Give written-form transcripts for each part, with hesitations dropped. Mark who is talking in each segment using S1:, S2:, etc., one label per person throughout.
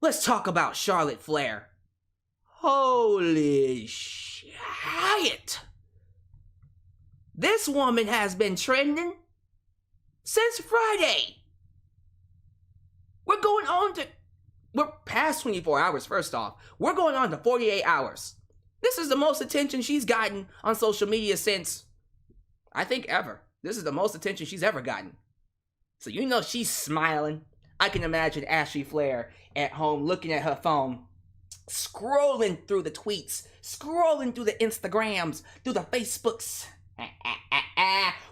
S1: let's talk about Charlotte Flair. Holy shit. This woman has been trending since Friday. We're past 24 hours, first off. We're going on to 48 hours. This is the most attention she's gotten on social media since, I think, ever. This is the most attention she's ever gotten. So you know she's smiling. I can imagine Ashley Flair at home looking at her phone, scrolling through the tweets, scrolling through the Instagrams, through the Facebooks.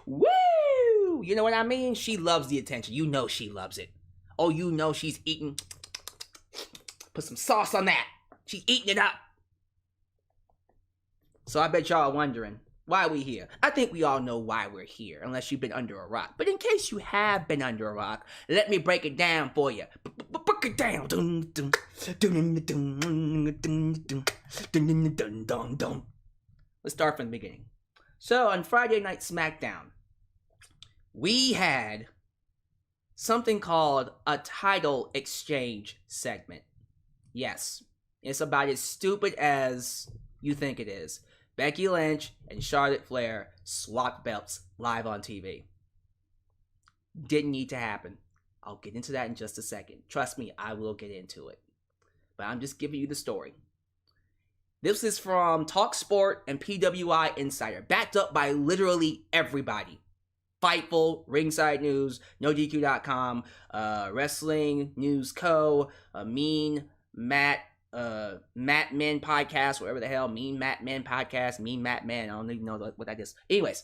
S1: Woo! You know what I mean? She loves the attention. You know she loves it. Oh, you know she's eating. Put some sauce on that. She's eating it up. So I bet y'all are wondering, why are we here? I think we all know why we're here, unless you've been under a rock. But in case you have been under a rock, let me break it down for you. Break it down. Let's start from the beginning. So on Friday Night SmackDown, we had something called a title exchange segment. Yes, it's about as stupid as you think it is. Becky Lynch and Charlotte Flair swapped belts live on TV. Didn't need to happen. I'll get into that in just a second. Trust me, I will get into it. But I'm just giving you the story. This is from TalkSport and PWinsider, backed up by literally everybody. Fightful, Ringside News, NoDQ.com, Wrestling News Co., Matt Men Podcast, whatever the hell, Mean Matt Men Podcast, Mean Matt Men, I don't even know what that is. Anyways,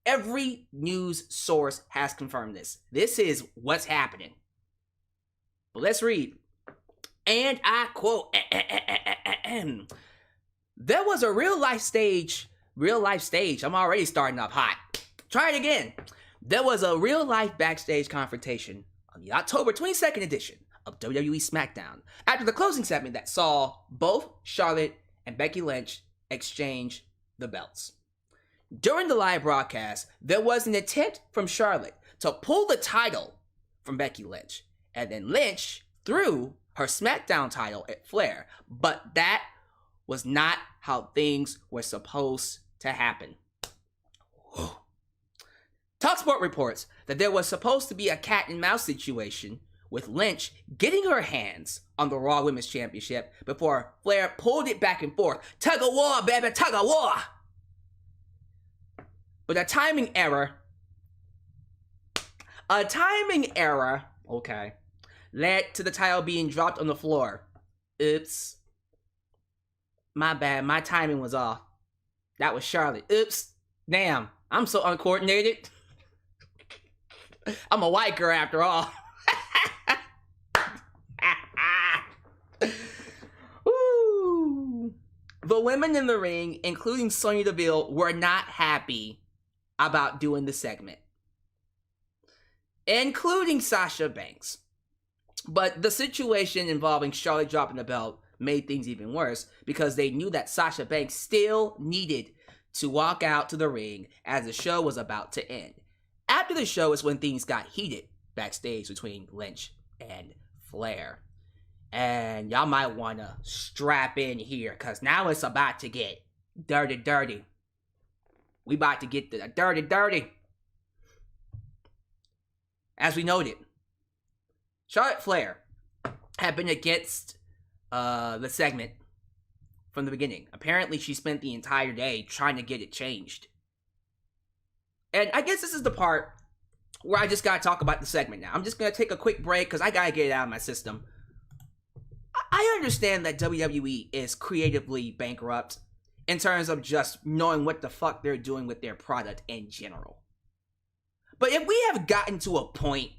S1: every news source has confirmed this. This is what's happening. But let's read. And I quote, there was a real life stage, I'm already starting up hot. Try it again. There was a real life backstage confrontation on the October 22nd edition of WWE SmackDown after the closing segment that saw both Charlotte and Becky Lynch exchange the belts. During the live broadcast, there was an attempt from Charlotte to pull the title from Becky Lynch, and then Lynch threw her SmackDown title at Flair, but that was not how things were supposed to happen. TalkSport reports that there was supposed to be a cat and mouse situation with Lynch getting her hands on the Raw Women's Championship before Flair pulled it back and forth. Tug of war, baby, tug of war! But a timing error, okay, led to the title being dropped on the floor. Oops. My bad, my timing was off. That was Charlotte. Oops. Damn, I'm so uncoordinated. I'm a white girl after all. Woo. The women in the ring, including Sonya Deville, were not happy about doing the segment, including Sasha Banks. But the situation involving Charlotte dropping the belt made things even worse because they knew that Sasha Banks still needed to walk out to the ring as the show was about to end. After the show is when things got heated backstage between Lynch and Flair. And y'all might want to strap in here because now it's about to get dirty. We about to get the dirty. As we noted, Charlotte Flair had been against the segment from the beginning. Apparently, she spent the entire day trying to get it changed. And I guess this is the part where I just gotta talk about the segment now. I'm just gonna take a quick break because I gotta get it out of my system. I understand that WWE is creatively bankrupt in terms of just knowing what the fuck they're doing with their product in general. But if we have gotten to a point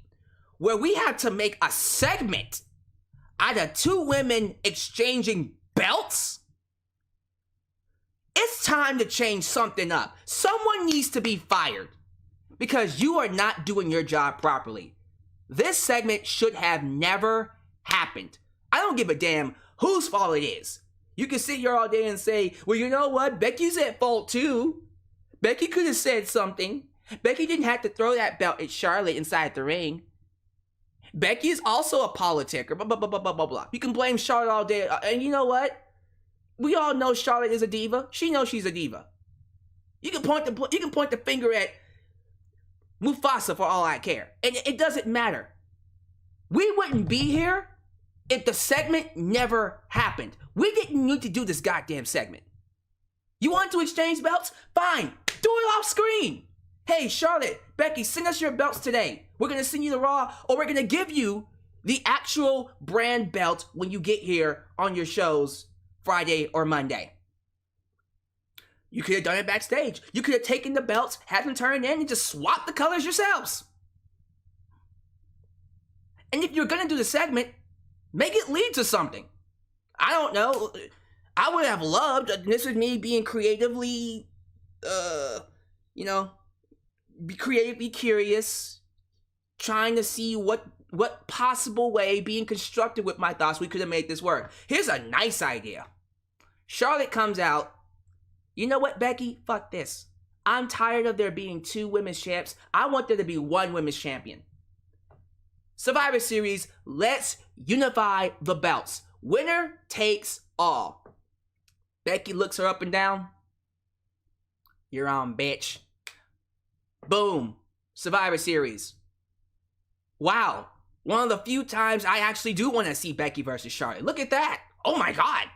S1: where we have to make a segment out of two women exchanging belts, it's time to change something up. Someone needs to be fired because you are not doing your job properly. This segment should have never happened. I don't give a damn whose fault it is. You can sit here all day and say, well, you know what? Becky's at fault too. Becky could have said something. Becky didn't have to throw that belt at Charlotte inside the ring. Becky is also a politicker. Blah, blah, blah, blah, blah, blah, blah. You can blame Charlotte all day. And you know what? We all know Charlotte is a diva. She knows she's a diva. You can point the finger at Mufasa for all I care. And it doesn't matter. We wouldn't be here if the segment never happened. We didn't need to do this goddamn segment. You want to exchange belts? Fine. Do it off screen. Hey, Charlotte, Becky, send us your belts today. We're going to send you the Raw, or we're going to give you the actual brand belt when you get here on your shows Friday or Monday. You could have done it backstage. You could have taken the belts, had them turned in, and just swapped the colors yourselves. And if you're going to do the segment, make it lead to something. I don't know. I would have loved, this is me being creatively, be creatively curious, trying to see what possible way, being constructive with my thoughts, we could have made this work. Here's a nice idea. Charlotte comes out. You know what, Becky? Fuck this. I'm tired of there being 2 women's champs. I want there to be 1 women's champion. Survivor Series, let's unify the belts. Winner takes all. Becky looks her up and down. You're on, bitch. Boom. Survivor Series. Wow. One of the few times I actually do want to see Becky versus Charlotte. Look at that. Oh my God.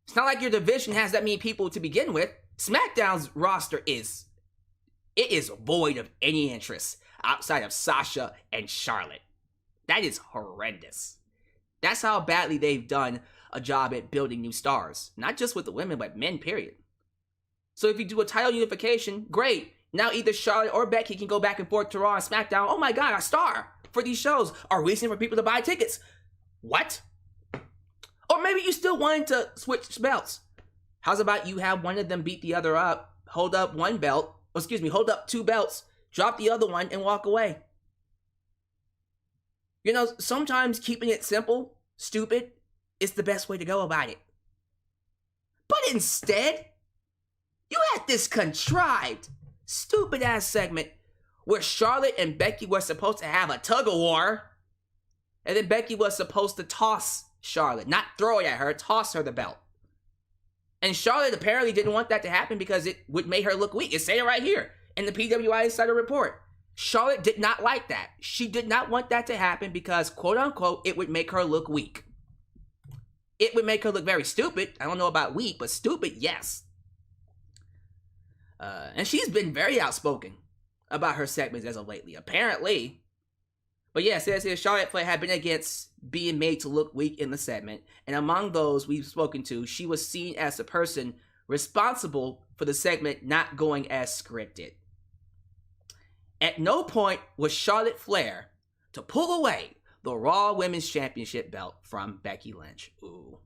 S1: It's not like your division has that many people to begin with. SmackDown's roster is void of any interest outside of Sasha and Charlotte. That is horrendous. That's how badly they've done a job at building new stars. Not just with the women, but men, period. So if you do a title unification, great. Now either Charlotte or Becky can go back and forth to Raw and SmackDown. Oh my God, a star for these shows. Are waiting for people to buy tickets. What? Or maybe you still wanted to switch belts. How's about you have one of them beat the other up, hold up 1 belt, hold up 2 belts, drop the other one, and walk away. You know, sometimes keeping it simple, stupid, is the best way to go about it. But instead, you had this contrived, stupid-ass segment where Charlotte and Becky were supposed to have a tug-of-war, and then Becky was supposed to toss Charlotte, not throw it at her, toss her the belt. And Charlotte apparently didn't want that to happen because it would make her look weak. It's saying right here in the PWinsider report. Charlotte did not like that. She did not want that to happen because, quote unquote, it would make her look weak. It would make her look very stupid. I don't know about weak, but stupid, yes. And she's been very outspoken about her segments as of lately, apparently. But yeah, it says here, Charlotte Flair had been against being made to look weak in the segment. And among those we've spoken to, she was seen as the person responsible for the segment not going as scripted. At no point was Charlotte Flair to pull away the Raw Women's Championship belt from Becky Lynch. Ooh.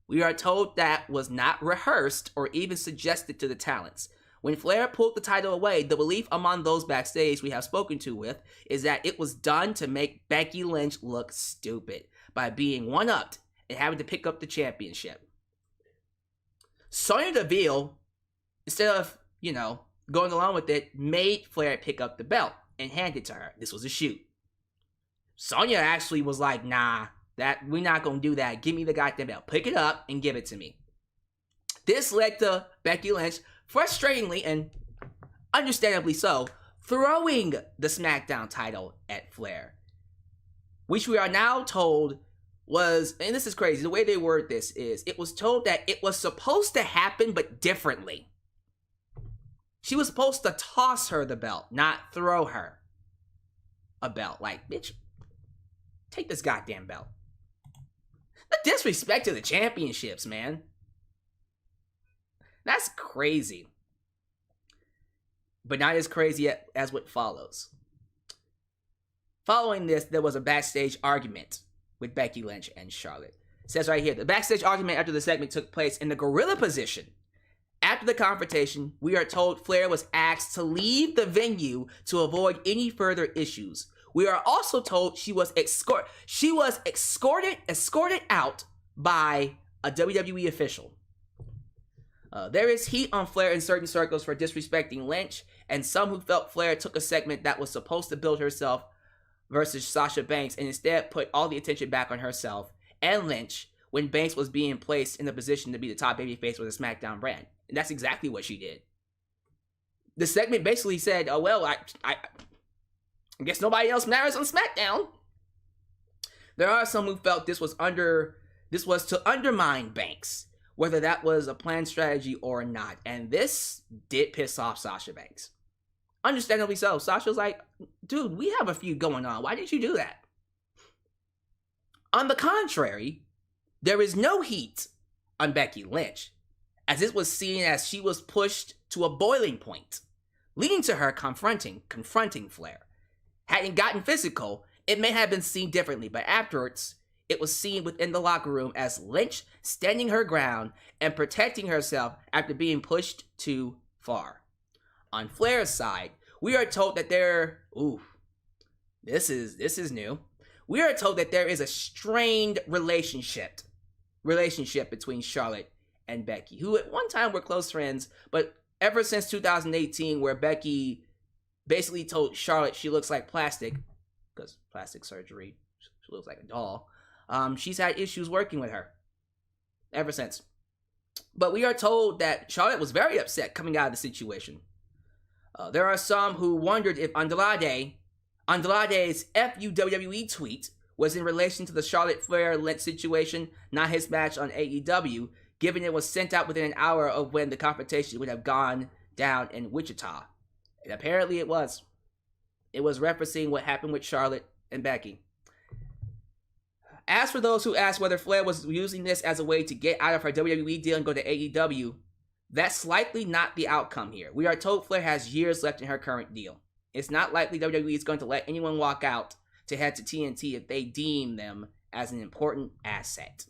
S1: We are told that was not rehearsed or even suggested to the talents. When Flair pulled the title away, the belief among those backstage we have spoken to with is that it was done to make Becky Lynch look stupid by being one-upped and having to pick up the championship. Sonya Deville, instead of, going along with it, made Flair pick up the belt and hand it to her. This was a shoot. Sonya actually was like, nah, we're not going to do that. Give me the goddamn belt. Pick it up and give it to me. This led to Becky Lynch, frustratingly and understandably so, throwing the SmackDown title at Flair. Which we are now told was, and this is crazy, the way they word this is, it was told that it was supposed to happen, but differently. She was supposed to toss her the belt, not throw her a belt. Like, bitch, take this goddamn belt. The disrespect to the championships, man. That's crazy. But not as crazy as what follows. Following this, there was a backstage argument with Becky Lynch and Charlotte. It says right here, the backstage argument after the segment took place in the gorilla position. After the confrontation, we are told Flair was asked to leave the venue to avoid any further issues. We are also told she was escorted out by a WWE official. There is heat on Flair in certain circles for disrespecting Lynch, and some who felt Flair took a segment that was supposed to build herself versus Sasha Banks and instead put all the attention back on herself and Lynch when Banks was being placed in the position to be the top babyface with the SmackDown brand. And that's exactly what she did. The segment basically said, oh, well, I guess nobody else matters on SmackDown. There are some who felt this was to undermine Banks, whether that was a planned strategy or not. And this did piss off Sasha Banks. Understandably so. Sasha was like, dude, we have a feud going on. Why did you do that? On the contrary, there is no heat on Becky Lynch, as it was seen as she was pushed to a boiling point, leading to her confronting Flair. Hadn't gotten physical, it may have been seen differently, but afterwards, it was seen within the locker room as Lynch standing her ground and protecting herself after being pushed too far. On Flair's side, we are told that this is new. We are told that there is a strained relationship between Charlotte and Becky, who at one time were close friends, but ever since 2018, where Becky basically told Charlotte she looks like plastic, because plastic surgery, she looks like a doll, she's had issues working with her ever since. But we are told that Charlotte was very upset coming out of the situation. There are some who wondered if Andrade's FUWWE tweet was in relation to the Charlotte Flair Lynch situation, not his match on AEW, given it was sent out within an hour of when the confrontation would have gone down in Wichita. And apparently it was. It was referencing what happened with Charlotte and Becky. As for those who asked whether Flair was using this as a way to get out of her WWE deal and go to AEW, that's likely not the outcome here. We are told Flair has years left in her current deal. It's not likely WWE is going to let anyone walk out to head to TNT if they deem them as an important asset.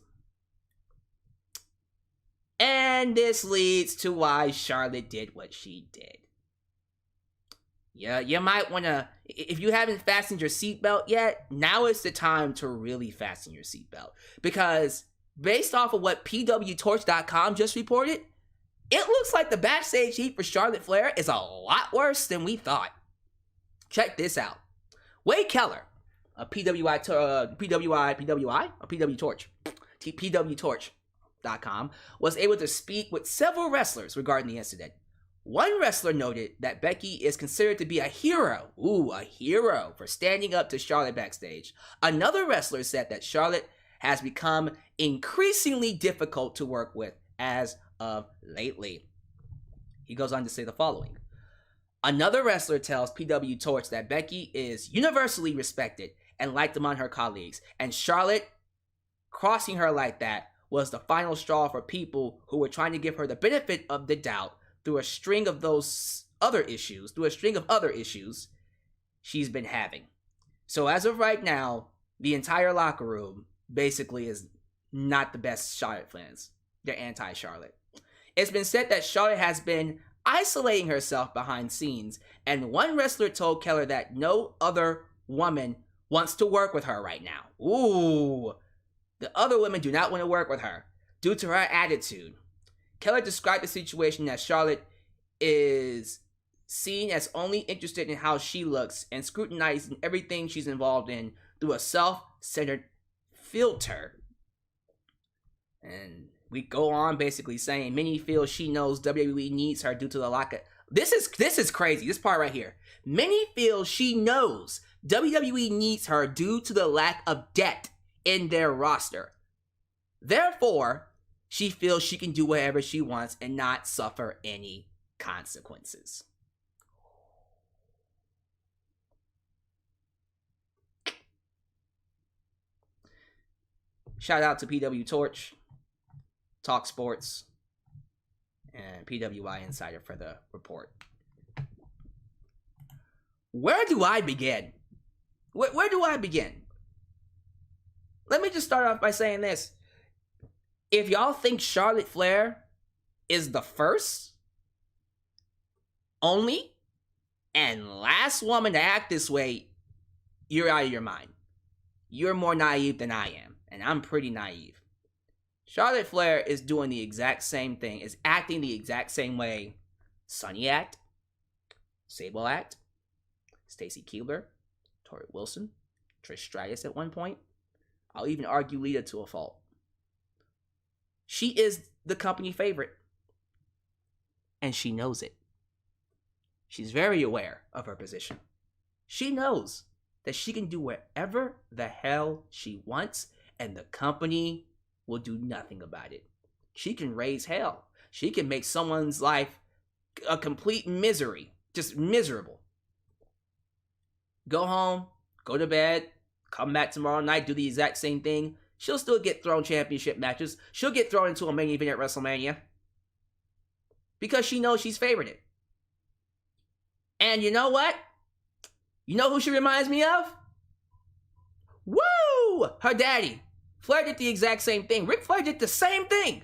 S1: And this leads to why Charlotte did what she did. Yeah, you might want to, if you haven't fastened your seatbelt yet, now is the time to really fasten your seatbelt. Because based off of what PWTorch.com just reported, it looks like the backstage heat for Charlotte Flair is a lot worse than we thought. Check this out. Wade Keller, a PWTorch.com, was able to speak with several wrestlers regarding the incident. One wrestler noted that Becky is considered to be a hero. A hero for standing up to Charlotte backstage. Another wrestler said that Charlotte has become increasingly difficult to work with as of lately. He goes on to say the following. Another wrestler tells PW Torch that Becky is universally respected and liked among her colleagues, and Charlotte crossing her like that was the final straw for people who were trying to give her the benefit of the doubt through a string of other issues she's been having. So as of right now, the entire locker room basically is not the best Charlotte fans. They're anti-Charlotte. It's been said that Charlotte has been isolating herself behind scenes, and one wrestler told Keller that no other woman wants to work with her right now. The other women do not want to work with her due to her attitude. Keller described the situation as Charlotte is seen as only interested in how she looks and scrutinizing everything she's involved in through a self-centered filter. And we go on basically saying many feel she knows WWE needs her due to the lack of... This is crazy, this part right here. Many feel she knows WWE needs her due to the lack of depth in their roster. Therefore, she feels she can do whatever she wants and not suffer any consequences. Shout out to PW Torch, Talk Sports, and PWinsider for the report. Where do I begin? Where do I begin? Let me just start off by saying this. If y'all think Charlotte Flair is the first, only, and last woman to act this way, you're out of your mind. You're more naive than I am, and I'm pretty naive. Charlotte Flair is doing the exact same thing, is acting the exact same way Sonya act, Sable act, Stacy Keibler, Tori Wilson, Trish Stratus at one point. I'll even argue Lita to a fault. She is the company favorite. And she knows it. She's very aware of her position. She knows that she can do whatever the hell she wants, and the company will do nothing about it. She can raise hell. She can make someone's life a complete misery. Just miserable. Go home, go to bed, come back tomorrow night, do the exact same thing. She'll still get thrown championship matches. She'll get thrown into a main event at WrestleMania. Because she knows she's favorited. And you know what? You know who she reminds me of? Woo! Her daddy. Flair did the exact same thing. Ric Flair did the same thing.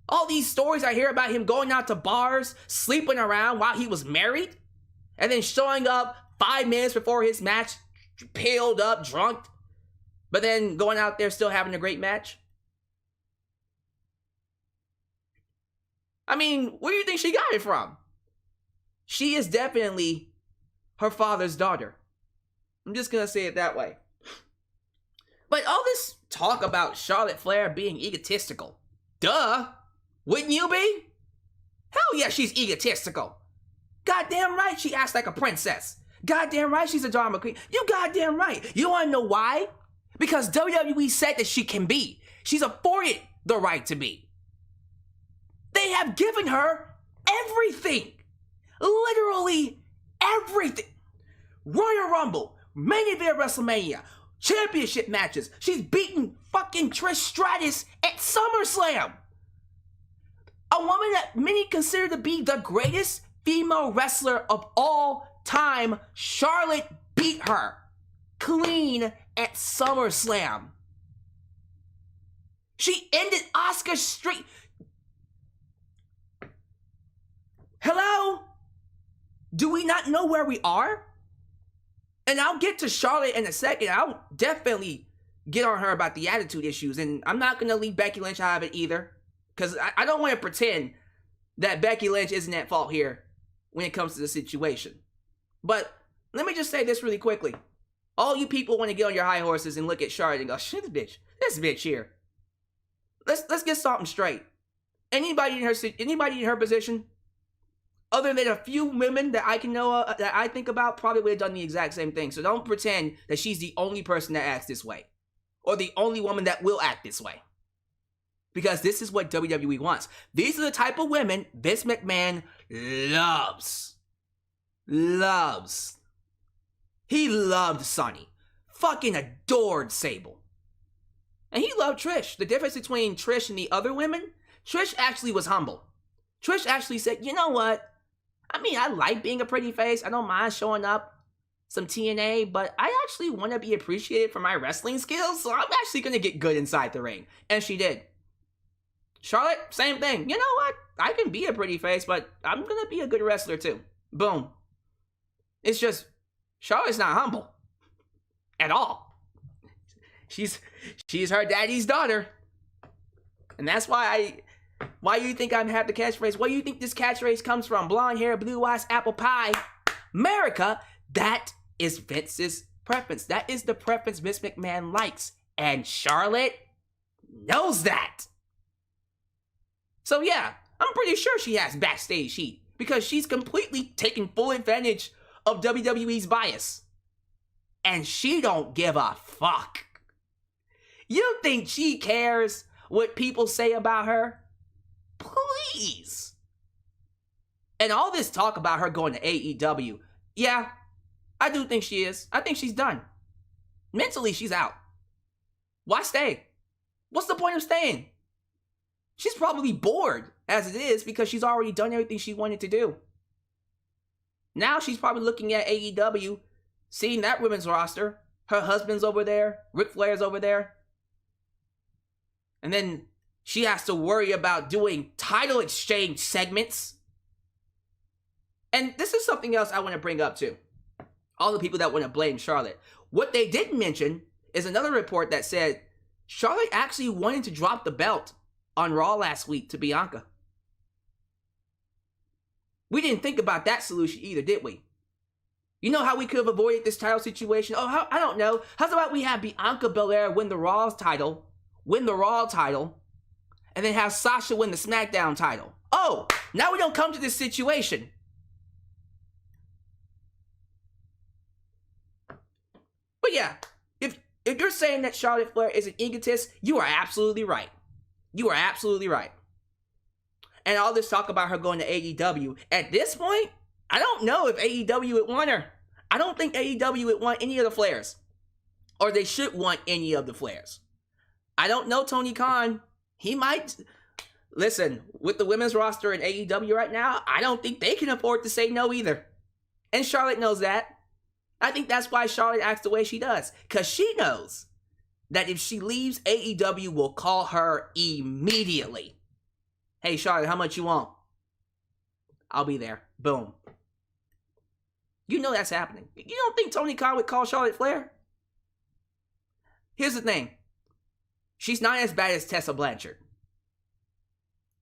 S1: All these stories I hear about him going out to bars, sleeping around while he was married, and then showing up 5 minutes before his match, pilled up, drunk, but then going out there still having a great match. I mean, where do you think she got it from? She is definitely her father's daughter. I'm just gonna say it that way. But all this talk about Charlotte Flair being egotistical. Duh! Wouldn't you be? Hell yeah, she's egotistical. Goddamn right she acts like a princess. Goddamn right she's a drama queen. You goddamn right. You wanna know why? Because WWE said that she can be. She's afforded the right to be. They have given her everything. Literally everything. Royal Rumble, main event WrestleMania, championship matches. She's beaten fucking Trish Stratus at SummerSlam. A woman that many consider to be the greatest female wrestler of all time. Charlotte beat her clean at SummerSlam. She ended Asuka's streak. Hello? Do we not know where we are? And I'll get to Charlotte in a second. I'll definitely get on her about the attitude issues. And I'm not going to leave Becky Lynch out of it either. Because I don't want to pretend that Becky Lynch isn't at fault here when it comes to the situation. But let me just say this really quickly. All you people want to get on your high horses and look at Charlotte and go, shit, this bitch here. Let's get something straight. Anybody in her position, other than a few women that I can know that I think about, probably would have done the exact same thing. So don't pretend that she's the only person that acts this way, or the only woman that will act this way. Because this is what WWE wants. These are the type of women Vince McMahon loves. Loves. He loved Sonny. Fucking adored Sable. And he loved Trish. The difference between Trish and the other women, Trish actually was humble. Trish actually said, you know what? I mean, I like being a pretty face. I don't mind showing up some TNA, but I actually want to be appreciated for my wrestling skills, so I'm actually going to get good inside the ring. And she did. Charlotte, same thing. You know what? I can be a pretty face, but I'm going to be a good wrestler too. Boom. It's just, Charlotte's not humble. At all. She's her daddy's daughter. And that's why you think I have the catchphrase? Where do you think this catchphrase comes from? Blonde hair, blue eyes, apple pie. America, that is Vince's preference. That is the preference Vince McMahon likes. And Charlotte knows that. So yeah, I'm pretty sure she has backstage heat. Because she's completely taking full advantage of WWE's bias. And she don't give a fuck. You think she cares what people say about her? Please. And all this talk about her going to AEW, yeah, I do think she is. I think she's done. Mentally, she's out. Why stay? What's the point of staying? She's probably bored as it is because she's already done everything she wanted to do. Now she's probably looking at AEW, seeing that women's roster. Her husband's over there. Ric Flair's over there. And then she has to worry about doing title exchange segments. And this is something else I want to bring up too. All the people that want to blame Charlotte. What they didn't mention is another report that said Charlotte actually wanted to drop the belt on Raw last week to Bianca. We didn't think about that solution either, did we? You know how we could have avoided this title situation? Oh, I don't know. How about we have Bianca Belair win the Raw title, and then have Sasha win the SmackDown title? Oh, now we don't come to this situation. But yeah, if you're saying that Charlotte Flair is an egotist, you are absolutely right. You are absolutely right. And all this talk about her going to AEW, at this point, I don't know if AEW would want her. I don't think AEW would want any of the Flairs. Or they should want any of the Flairs. I don't know Tony Khan. He might... Listen, with the women's roster in AEW right now, I don't think they can afford to say no either. And Charlotte knows that. I think that's why Charlotte acts the way she does. Because she knows that if she leaves, AEW will call her immediately. Hey, Charlotte, how much you want? I'll be there. Boom. You know that's happening. You don't think Tony Khan would call Charlotte Flair? Here's the thing. She's not as bad as Tessa Blanchard.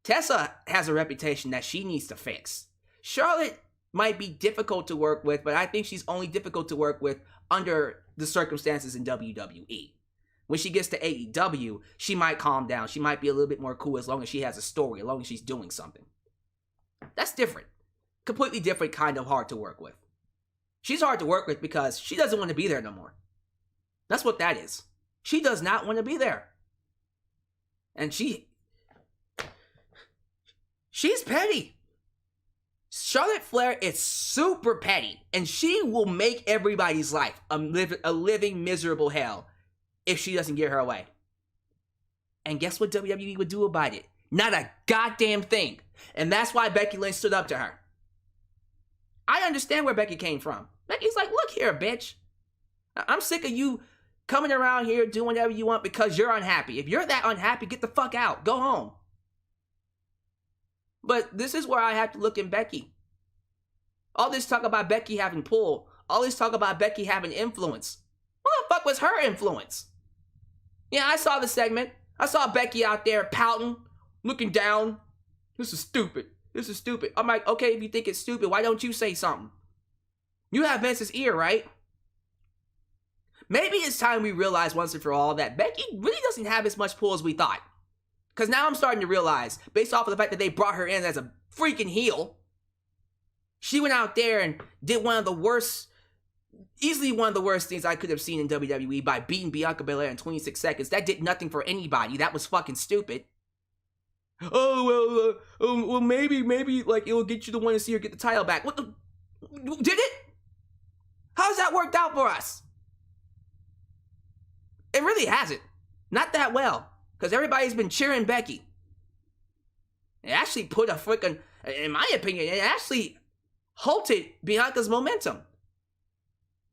S1: Tessa has a reputation that she needs to fix. Charlotte might be difficult to work with, but I think she's only difficult to work with under the circumstances in WWE. When she gets to AEW, she might calm down. She might be a little bit more cool as long as she has a story, as long as she's doing something. That's different. Completely different kind of hard to work with. She's hard to work with because she doesn't want to be there no more. That's what that is. She does not want to be there. And she's petty. Charlotte Flair is super petty, and she will make everybody's life a living miserable hell if she doesn't get her way. And guess what WWE would do about it? Not a goddamn thing. And that's why Becky Lynch stood up to her. I understand where Becky came from. Becky's like, look here, bitch. I'm sick of you coming around here doing whatever you want because you're unhappy. If you're that unhappy, get the fuck out. Go home. But this is where I have to look at Becky. All this talk about Becky having pull. All this talk about Becky having influence. What the fuck was her influence? Yeah, I saw the segment. I saw Becky out there pouting, looking down. This is stupid. This is stupid. I'm like, okay, if you think it's stupid, why don't you say something? You have Vince's ear, right? Maybe it's time we realize once and for all that Becky really doesn't have as much pull as we thought. Because now I'm starting to realize, based off of the fact that they brought her in as a freaking heel, she went out there and did one of the worst, easily one of the worst things I could have seen in WWE by beating Bianca Belair in 26 seconds. That did nothing for anybody. That was fucking stupid. Oh, well, maybe, like, it will get you to want to see her get the title back. What the? Did it? How's that worked out for us? It really hasn't. Not that well. Because everybody's been cheering Becky. It actually put a freaking, in my opinion, it actually halted Bianca's momentum.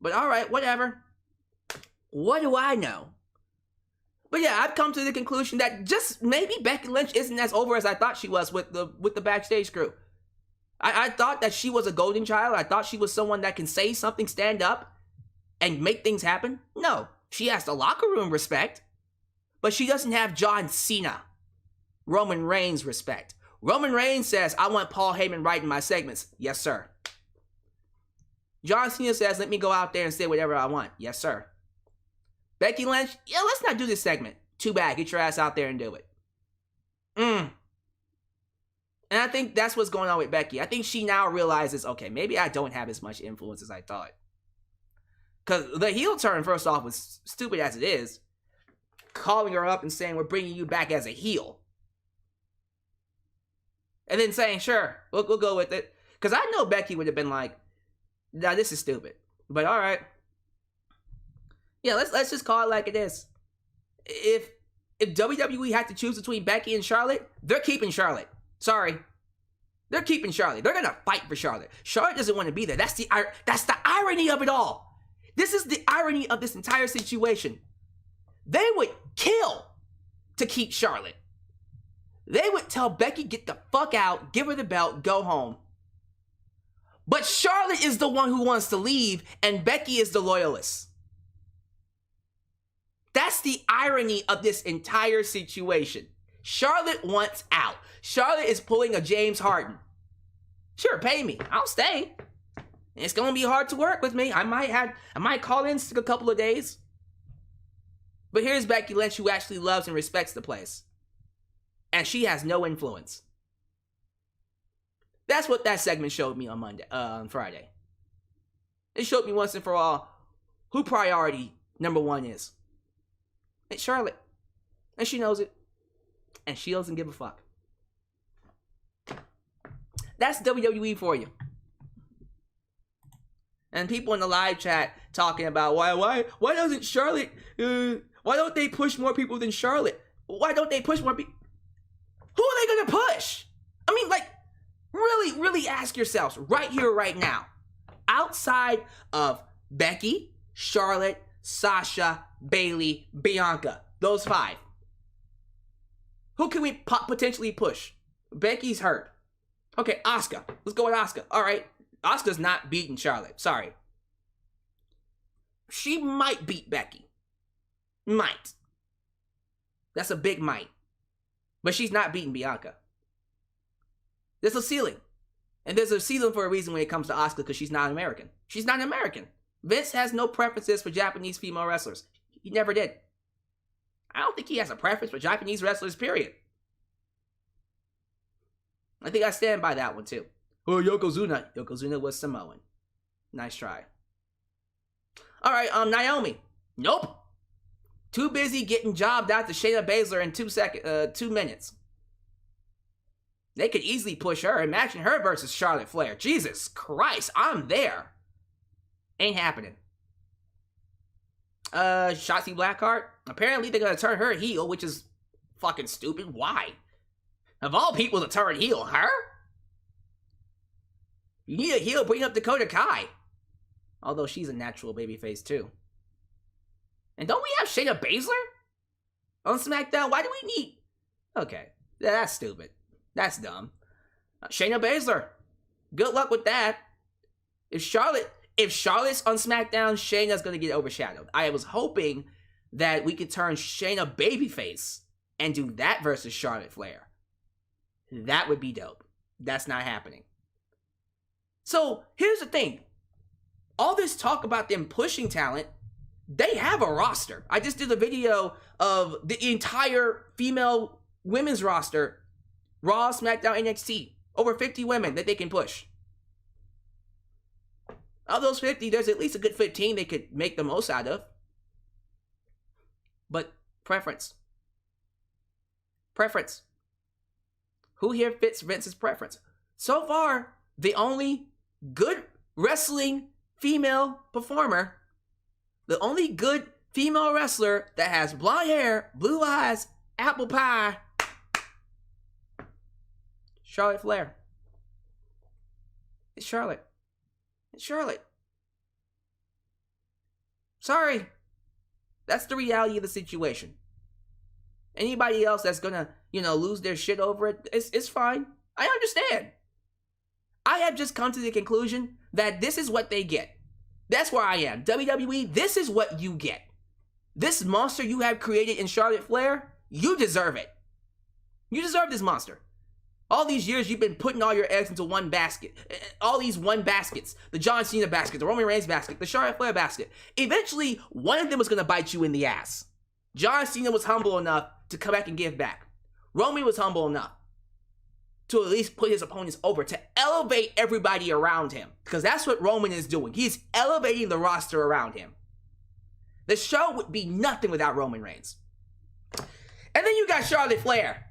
S1: But alright, whatever. What do I know? But yeah, I've come to the conclusion that just maybe Becky Lynch isn't as over as I thought she was with the Backstage crew. I thought that she was a golden child. I thought she was someone that can say something, stand up, and make things happen. No, she has the locker room respect. But she doesn't have John Cena, Roman Reigns respect. Roman Reigns says, I want Paul Heyman writing my segments. Yes, sir. John Cena says, let me go out there and say whatever I want. Yes, sir. Becky Lynch, yeah, let's not do this segment. Too bad. Get your ass out there and do it. And I think that's what's going on with Becky. I think she now realizes, okay, maybe I don't have as much influence as I thought. Because the heel turn, first off, was stupid as it is. Calling her up and saying, we're bringing you back as a heel. And then saying, sure, we'll go with it. Because I know Becky would have been like, nah, this is stupid. But alright. Yeah, let's just call it like it is. If WWE had to choose between Becky and Charlotte, they're keeping Charlotte. Sorry. They're keeping Charlotte. They're going to fight for Charlotte. Charlotte doesn't want to be there. That's the irony of it all. This is the irony of this entire situation. They would kill to keep Charlotte. They would tell Becky, get the fuck out, give her the belt, go home. But Charlotte is the one who wants to leave, and Becky is the loyalist. That's the irony of this entire situation. Charlotte wants out. Charlotte is pulling a James Harden. Sure, pay me. I'll stay. It's gonna be hard to work with me. I might call in sick a couple of days. But here's Becky Lynch, who actually loves and respects the place. And she has no influence. That's what that segment showed me on Friday. It showed me once and for all who priority number one is. It's Charlotte. And she knows it. And she doesn't give a fuck. That's WWE for you. And people in the live chat talking about why doesn't Charlotte, why don't they push more people than Charlotte? Why don't they push more people? Who are they gonna push? I mean, like, really ask yourselves right here, right now. Outside of Becky, Charlotte, Sasha, Bayley, Bianca, those 5. Who can we potentially push? Becky's hurt. Okay, Asuka. Let's go with Asuka. All right. Asuka's not beating Charlotte. Sorry. She might beat Becky. Might. That's a big might. But she's not beating Bianca. There's a ceiling. And there's a ceiling for a reason when it comes to Asuka, because she's not American. She's not American. Vince has no preferences for Japanese female wrestlers. He never did. I don't think he has a preference for Japanese wrestlers, period. I think I stand by that one, too. Oh, Yokozuna. Yokozuna was Samoan. Nice try. All right, Naomi. Nope. Too busy getting jobbed out to Shayna Baszler in 2 minutes. They could easily push her. Imagine her versus Charlotte Flair. Jesus Christ, I'm there. Ain't happening. Shotzi Blackheart. Apparently they're gonna turn her heel, which is fucking stupid. Why? Of all people to turn heel, her? You need a heel, bring up Dakota Kai. Although she's a natural babyface too. And don't we have Shayna Baszler on SmackDown? Why do we need... Okay, that's stupid. That's dumb. Shayna Baszler. Good luck with that. If Charlotte's on SmackDown, Shayna's gonna get overshadowed. I was hoping that we could turn Shayna babyface and do that versus Charlotte Flair. That would be dope. That's not happening. So, here's the thing. All this talk about them pushing talent, they have a roster. I just did a video of the entire female women's roster. Raw, SmackDown, NXT. Over 50 women that they can push. Of those 50, there's at least a good 15 they could make the most out of. But preference. Preference. Who here fits Vince's preference? So far, the only good wrestling female performer, the only good female wrestler that has blonde hair, blue eyes, apple pie, Charlotte Flair. It's Charlotte. It's Charlotte. Sorry. That's the reality of the situation. Anybody else that's gonna, lose their shit over it, it's fine. I understand. I have just come to the conclusion that this is what they get. That's where I am. WWE, this is what you get. This monster you have created in Charlotte Flair, you deserve it. You deserve this monster. All these years you've been putting all your eggs into one basket. All these one baskets. The John Cena basket, the Roman Reigns basket, the Charlotte Flair basket. Eventually, one of them was going to bite you in the ass. John Cena was humble enough to come back and give back. Roman was humble enough to at least put his opponents over, to elevate everybody around him. Because that's what Roman is doing. He's elevating the roster around him. The show would be nothing without Roman Reigns. And then you got Charlotte Flair,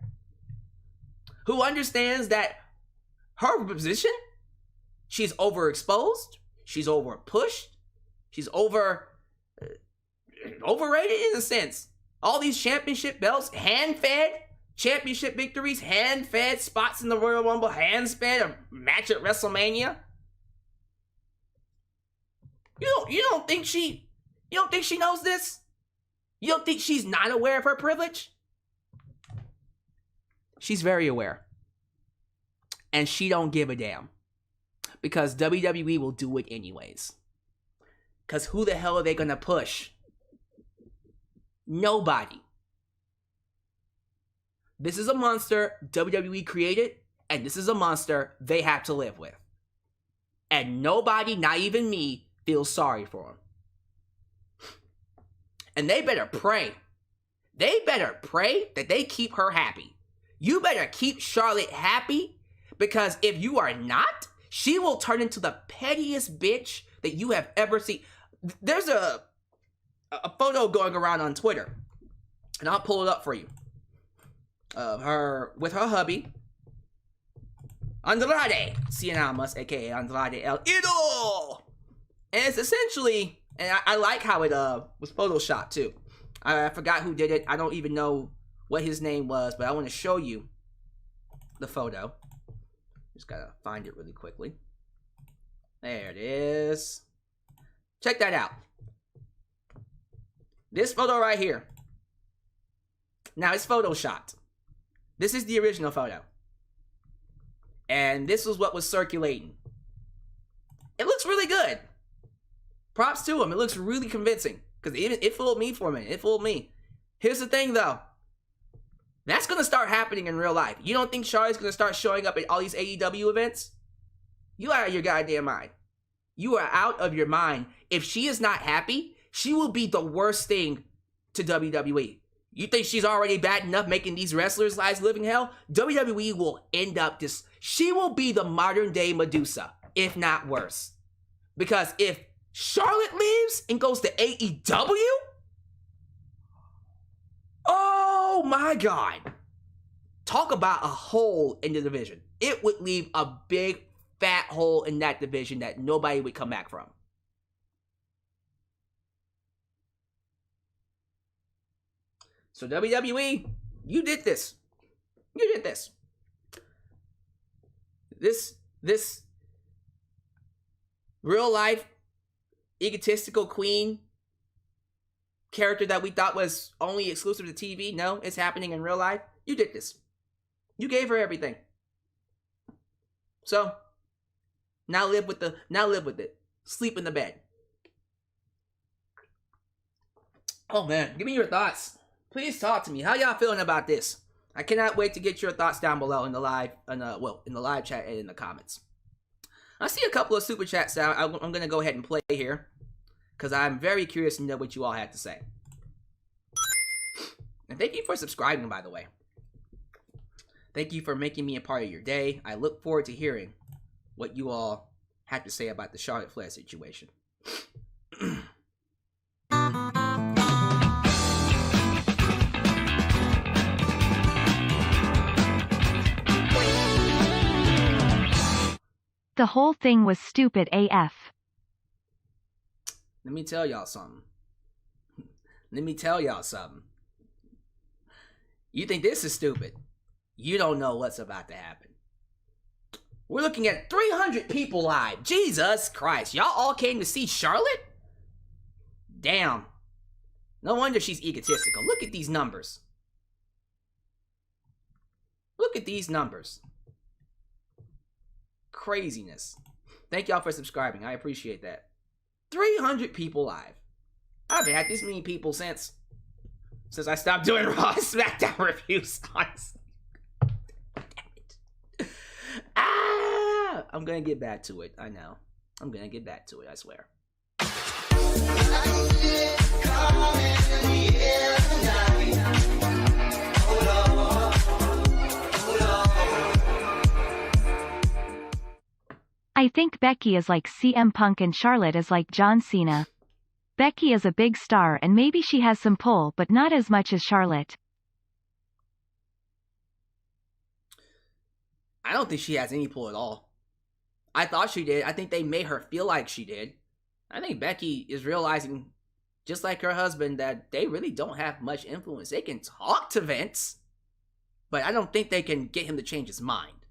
S1: who understands that her position, she's overexposed, she's overpushed, she's overrated in a sense. All these championship belts, hand-fed championship victories, hand-fed spots in the Royal Rumble, hand-fed a match at WrestleMania. You don't think she knows this? You don't think she's not aware of her privilege? She's very aware. And she don't give a damn. Because WWE will do it anyways. Because who the hell are they going to push? Nobody. This is a monster WWE created, and this is a monster they have to live with. and nobody, not even me, feels sorry for him. And they better pray. They better pray that they keep her happy. You better keep Charlotte happy, because if you are not, she will turn into the pettiest bitch that you have ever seen. There's a photo going around on Twitter, and I'll pull it up for you, of her with her hubby, Andrade Cien Almas, aka Andrade El Idol. And it's essentially, and I like how it was photoshopped too. I forgot who did it. I don't even know what his name was, but I want to show you the photo. Just gotta find it really quickly. There it is. Check that out. This photo right here. Now it's photoshopped. This is the original photo. And this was what was circulating. It looks really good. Props to him. It looks really convincing. Because it fooled me for a minute. It fooled me. Here's the thing, though. That's going to start happening in real life. You don't think Charlotte's going to start showing up at all these AEW events? You are out of your goddamn mind. You are out of your mind. If she is not happy, she will be the worst thing to WWE. You think she's already bad enough making these wrestlers' lives living hell? WWE will end up this. She will be the modern day Medusa, if not worse. Because if Charlotte leaves and goes to AEW, oh my God. Talk about a hole in the division. It would leave a big fat hole in that division that nobody would come back from. So WWE, you did this. You did this. This real life egotistical queen character that we thought was only exclusive to TV. No, it's happening in real life. You did this. You gave her everything. So now live with it. Sleep in the bed. Oh man, give me your thoughts. Please talk to me. How y'all feeling about this? I cannot wait to get your thoughts down below in the live, in the live chat and in the comments. I see a couple of super chats that I'm going to go ahead and play here, because I'm very curious to know what you all had to say. And thank you for subscribing, by the way. Thank you for making me a part of your day. I look forward to hearing what you all have to say about the Charlotte Flair situation.
S2: The whole thing was stupid AF.
S1: Let me tell y'all something. Let me tell y'all something. You think this is stupid? You don't know what's about to happen. We're looking at 300 people live. Jesus Christ. Y'all all came to see Charlotte? Damn. No wonder she's egotistical. Look at these numbers. Look at these numbers. Craziness. Thank y'all for subscribing. I appreciate that. 300 people live. I haven't had this many people since I stopped doing Raw and SmackDown reviews, honestly. Damn it. Ah! I'm gonna get back to it. I know. I'm gonna get back to it, I swear.
S2: I think Becky is like CM Punk and Charlotte is like John Cena. Becky is a big star and maybe she has some pull, but not as much as Charlotte.
S1: I don't think she has any pull at all. I thought she did. I think they made her feel like she did. I think Becky is realizing, just like her husband, that they really don't have much influence. They can talk to Vince, but I don't think they can get him to change his mind.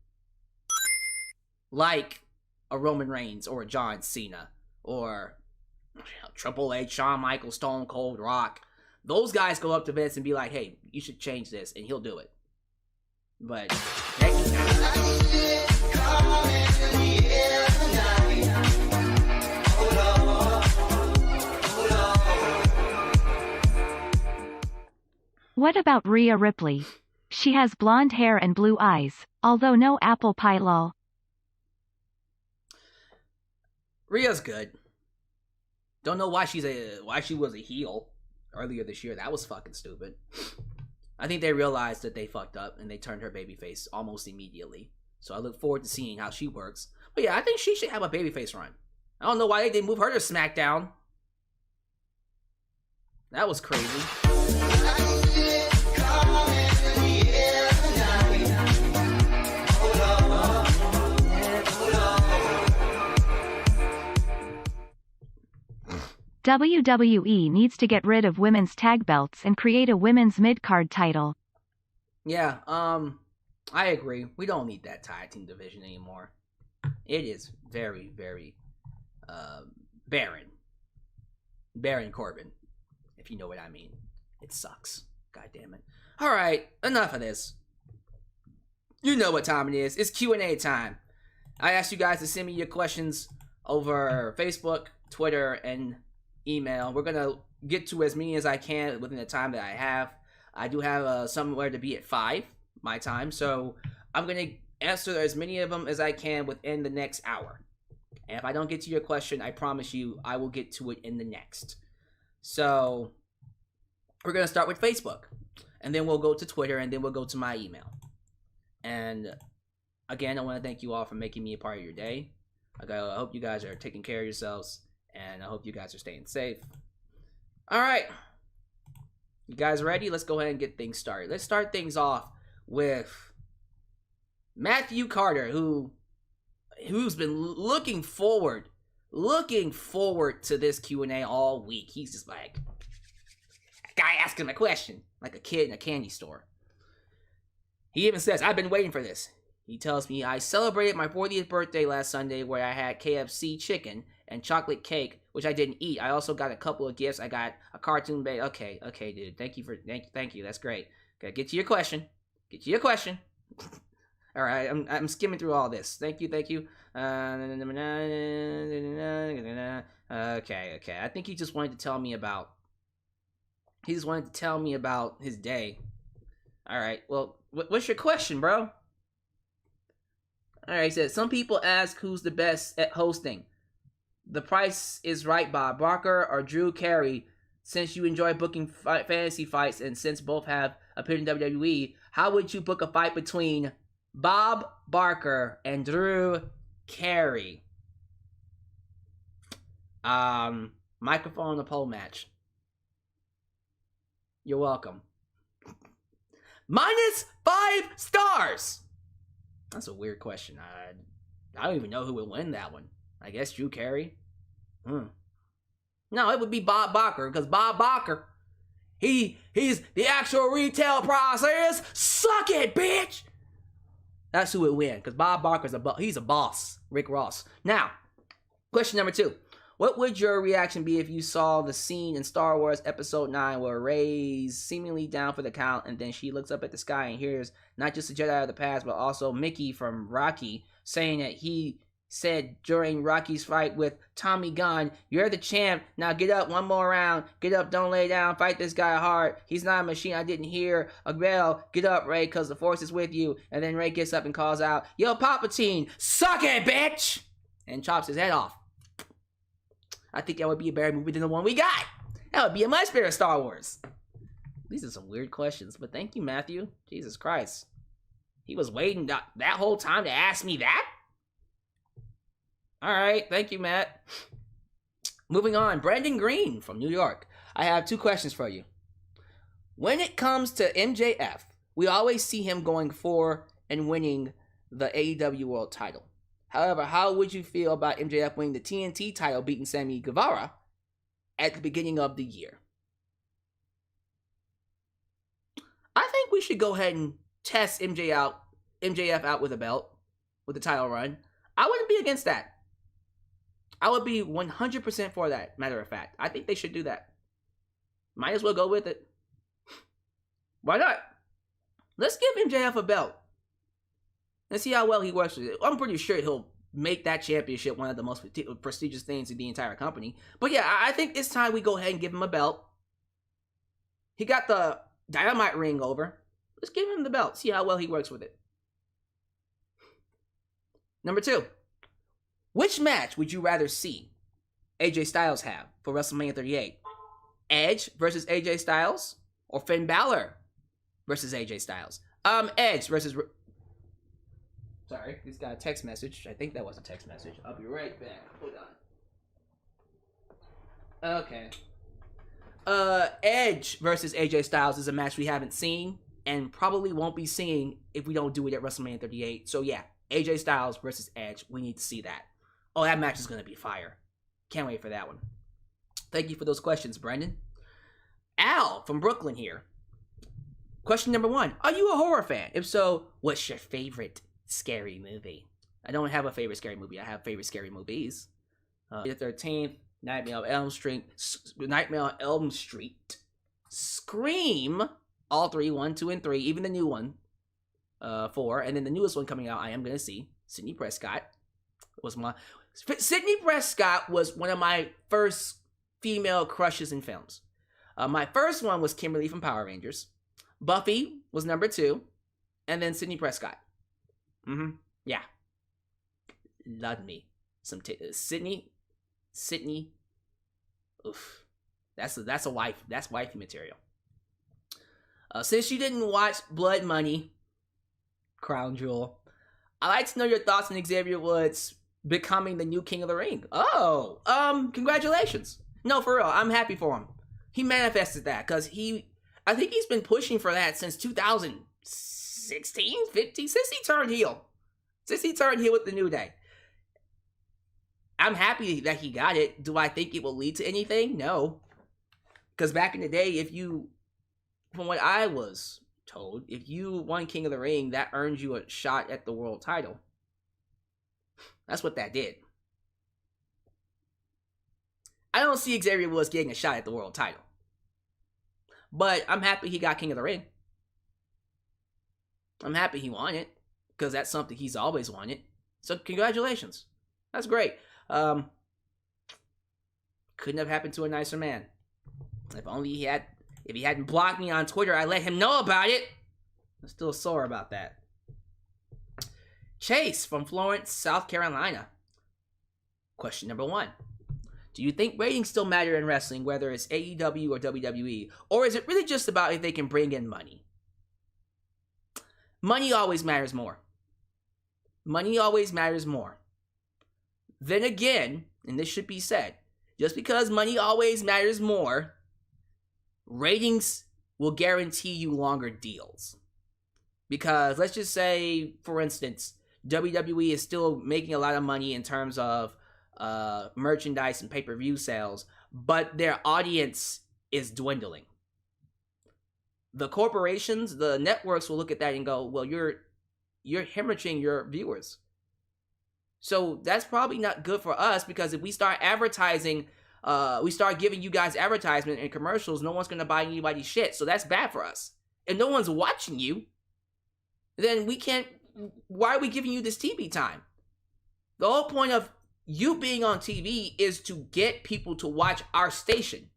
S1: Like a Roman Reigns or a John Cena or Triple H, Shawn Michaels, Stone Cold, Rock. Those guys go up to Vince and be like, hey, you should change this, and he'll do it. But Becky,
S2: What about Rhea Ripley? She has blonde hair and blue eyes, although no apple pie lol.
S1: Rhea's good. Don't know why she was a heel earlier this year. That was fucking stupid. I think they realized that they fucked up and they turned her babyface almost immediately. So I look forward to seeing how she works. But yeah, I think she should have a babyface run. I don't know why they didn't move her to SmackDown. That was crazy.
S2: WWE needs to get rid of women's tag belts and create a women's mid-card title.
S1: Yeah, I agree. We don't need that tag team division anymore. It is very, very barren. Baron Corbin, if you know what I mean. It sucks. God damn it. All right, enough of this. You know what time it is. It's Q&A time. I asked you guys to send me your questions over Facebook, Twitter, and email. We're going to get to as many as I can within the time that I have. I do have somewhere to be at 5, my time, so I'm going to answer as many of them as I can within the next hour. And if I don't get to your question, I promise you I will get to it in the next. So we're going to start with Facebook, and then we'll go to Twitter, and then we'll go to my email. And again, I want to thank you all for making me a part of your day. I hope you guys are taking care of yourselves, and I hope you guys are staying safe. All right. You guys ready? Let's go ahead and get things started. Let's start things off with Matthew Carter, who's been looking forward to this Q&A all week. He's just like a guy asking a question, like a kid in a candy store. He even says, I've been waiting for this. He tells me, I celebrated my 40th birthday last Sunday where I had KFC chicken and chocolate cake, which I didn't eat. I also got a couple of gifts. I got a cartoon bag. Okay, dude. Thank you. That's great. Okay, get to your question. All right, I'm skimming through all this. Thank you. Okay. I think he just wanted to tell me about his day. All right. Well, what's your question, bro? All right. He said some people ask who's the best at hosting. The Price is Right, Bob Barker or Drew Carey. Since you enjoy booking fantasy fights and since both have appeared in WWE, how would you book a fight between Bob Barker and Drew Carey? Microphone and a pole match. You're welcome. -5 stars. That's a weird question. I don't even know who would win that one. I guess Drew Carey. No, it would be Bob Barker, because Bob Barker, he's the actual retail price is suck it, bitch. That's who would win, because Bob Barker's he's a boss. Rick Ross. Now, question number 2. What would your reaction be if you saw the scene in Star Wars Episode 9 where Rey's seemingly down for the count and then she looks up at the sky and hears not just the Jedi of the past but also Mickey from Rocky saying that he said during Rocky's fight with Tommy Gunn, you're the champ, now get up one more round, get up, don't lay down, fight this guy hard, he's not a machine, I didn't hear a bell, get up Rey cause the Force is with you, and then Rey gets up and calls out, yo Palpatine, suck it bitch, and chops his head off. I think that would be a better movie than the one we got. That would be a much better Star Wars. These are some weird questions, but thank you, Matthew. Jesus Christ. He was waiting that whole time to ask me that? All right, thank you, Matt. Moving on, Brandon Green from New York. I have 2 questions for you. When it comes to MJF, we always see him going for and winning the AEW World title. However, how would you feel about MJF winning the TNT title beating Sammy Guevara at the beginning of the year? I think we should go ahead and test MJF out with a belt, with the title run. I wouldn't be against that. I would be 100% for that, matter of fact. I think they should do that. Might as well go with it. Why not? Let's give MJF a belt. And see how well he works with it. I'm pretty sure he'll make that championship one of the most prestigious things in the entire company. But yeah, I think it's time we go ahead and give him a belt. He got the Dynamite ring over. Let's give him the belt. See how well he works with it. Number 2. Which match would you rather see AJ Styles have for WrestleMania 38? Edge versus AJ Styles or Finn Balor versus AJ Styles? Edge versus... Sorry, just got a text message. I think that was a text message. I'll be right back. Hold on. Okay. Edge versus AJ Styles is a match we haven't seen and probably won't be seeing if we don't do it at WrestleMania 38. So yeah, AJ Styles versus Edge. We need to see that. Oh, that match is going to be fire. Can't wait for that one. Thank you for those questions, Brendan. Al from Brooklyn here. Question number 1. Are you a horror fan? If so, what's your favorite scary movie? I don't have a favorite scary movie. I have favorite scary movies. The 13th, Nightmare on Elm Street, Scream, all 3, 1, 2, and 3, even the new one, 4, and then the newest one coming out, I am going to see, Sidney Prescott. Sidney Prescott was one of my first female crushes in films. My first one was Kimberly from Power Rangers. Buffy was number 2, and then Sidney Prescott. Yeah. Loved me. Sydney. Oof. That's a wife. That's wifey material. Since you didn't watch Blood Money, Crown Jewel, I'd like to know your thoughts on Xavier Woods becoming the new King of the Ring. Oh, congratulations. No, for real, I'm happy for him. He manifested that because I think he's been pushing for that since 2016, 15, since he turned heel. Since he turned heel with the New Day. I'm happy that he got it. Do I think it will lead to anything? No. Because back in the day, from what I was told, if you won King of the Ring, that earned you a shot at the world title. That's what that did. I don't see Xavier Woods getting a shot at the world title. But I'm happy he got King of the Ring. I'm happy he won it. Because that's something he's always wanted. So congratulations. That's great. Couldn't have happened to a nicer man. If he hadn't blocked me on Twitter, I'd let him know about it. I'm still sore about that. Chase from Florence, South Carolina. Question number 1. Do you think ratings still matter in wrestling, whether it's AEW or WWE? Or is it really just about if they can bring in money? Money always matters more. Money always matters more. Then again, and this should be said, just because money always matters more, ratings will guarantee you longer deals. Because let's just say, for instance, WWE is still making a lot of money in terms of merchandise and pay-per-view sales, but their audience is dwindling. The corporations, the networks will look at that and go, well, you're hemorrhaging your viewers. So that's probably not good for us, because if we start advertising, we start giving you guys advertisement and commercials, no one's going to buy anybody's shit. So that's bad for us. If no one's watching you, then why are we giving you this TV time? The whole point of you being on TV is to get people to watch our station.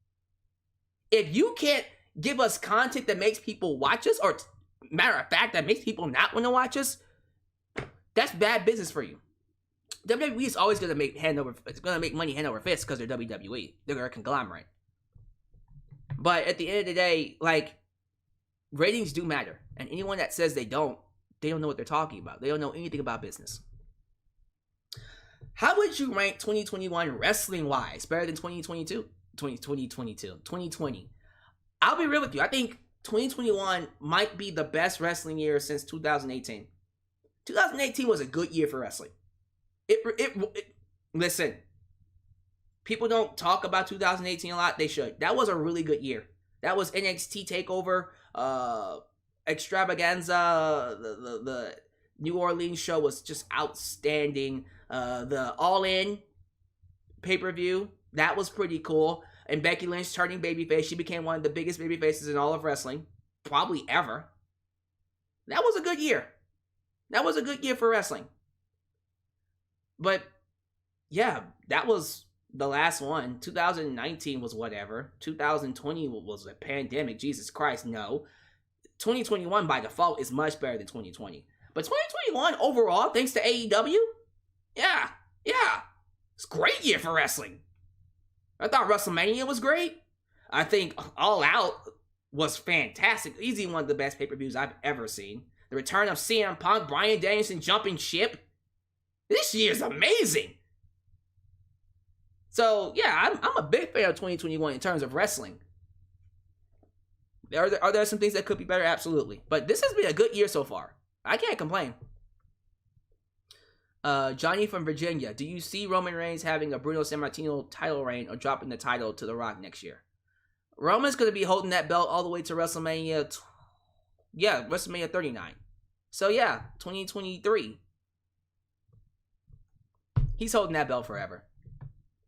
S1: If you can't give us content that makes people watch us, or matter of fact, that makes people not want to watch us, that's bad business for you. WWE is always going to make money hand over fist because they're WWE. They're a conglomerate. But at the end of the day, ratings do matter. And anyone that says they don't know what they're talking about. They don't know anything about business. How would you rank 2021 wrestling-wise? Better than 2022? 2020. I'll be real with you. I think 2021 might be the best wrestling year since 2018. 2018 was a good year for wrestling. Listen, people don't talk about 2018 a lot. They should. That was a really good year. That was NXT TakeOver, Extravaganza. The New Orleans show was just outstanding. The All In pay-per-view, that was pretty cool. And Becky Lynch turning babyface. She became one of the biggest babyfaces in all of wrestling, probably ever. That was a good year. That was a good year for wrestling. But, yeah, that was the last one. 2019 was whatever. 2020 was a pandemic. Jesus Christ, no. 2021 by default is much better than 2020. But 2021 overall, thanks to AEW, yeah. It's a great year for wrestling. I thought Wrestlemania was great. I think All Out was fantastic. Easily one of the best pay-per-views I've ever seen. The return of CM Punk, Bryan Danielson jumping ship. This year's amazing. So, yeah, I'm a big fan of 2021 in terms of wrestling. Are there some things that could be better? Absolutely. But this has been a good year so far. I can't complain. Johnny from Virginia. Do you see Roman Reigns having a Bruno Sammartino title reign or dropping the title to The Rock next year? Roman's going to be holding that belt all the way to WrestleMania. WrestleMania 39. So, yeah, 2023. He's holding that belt forever.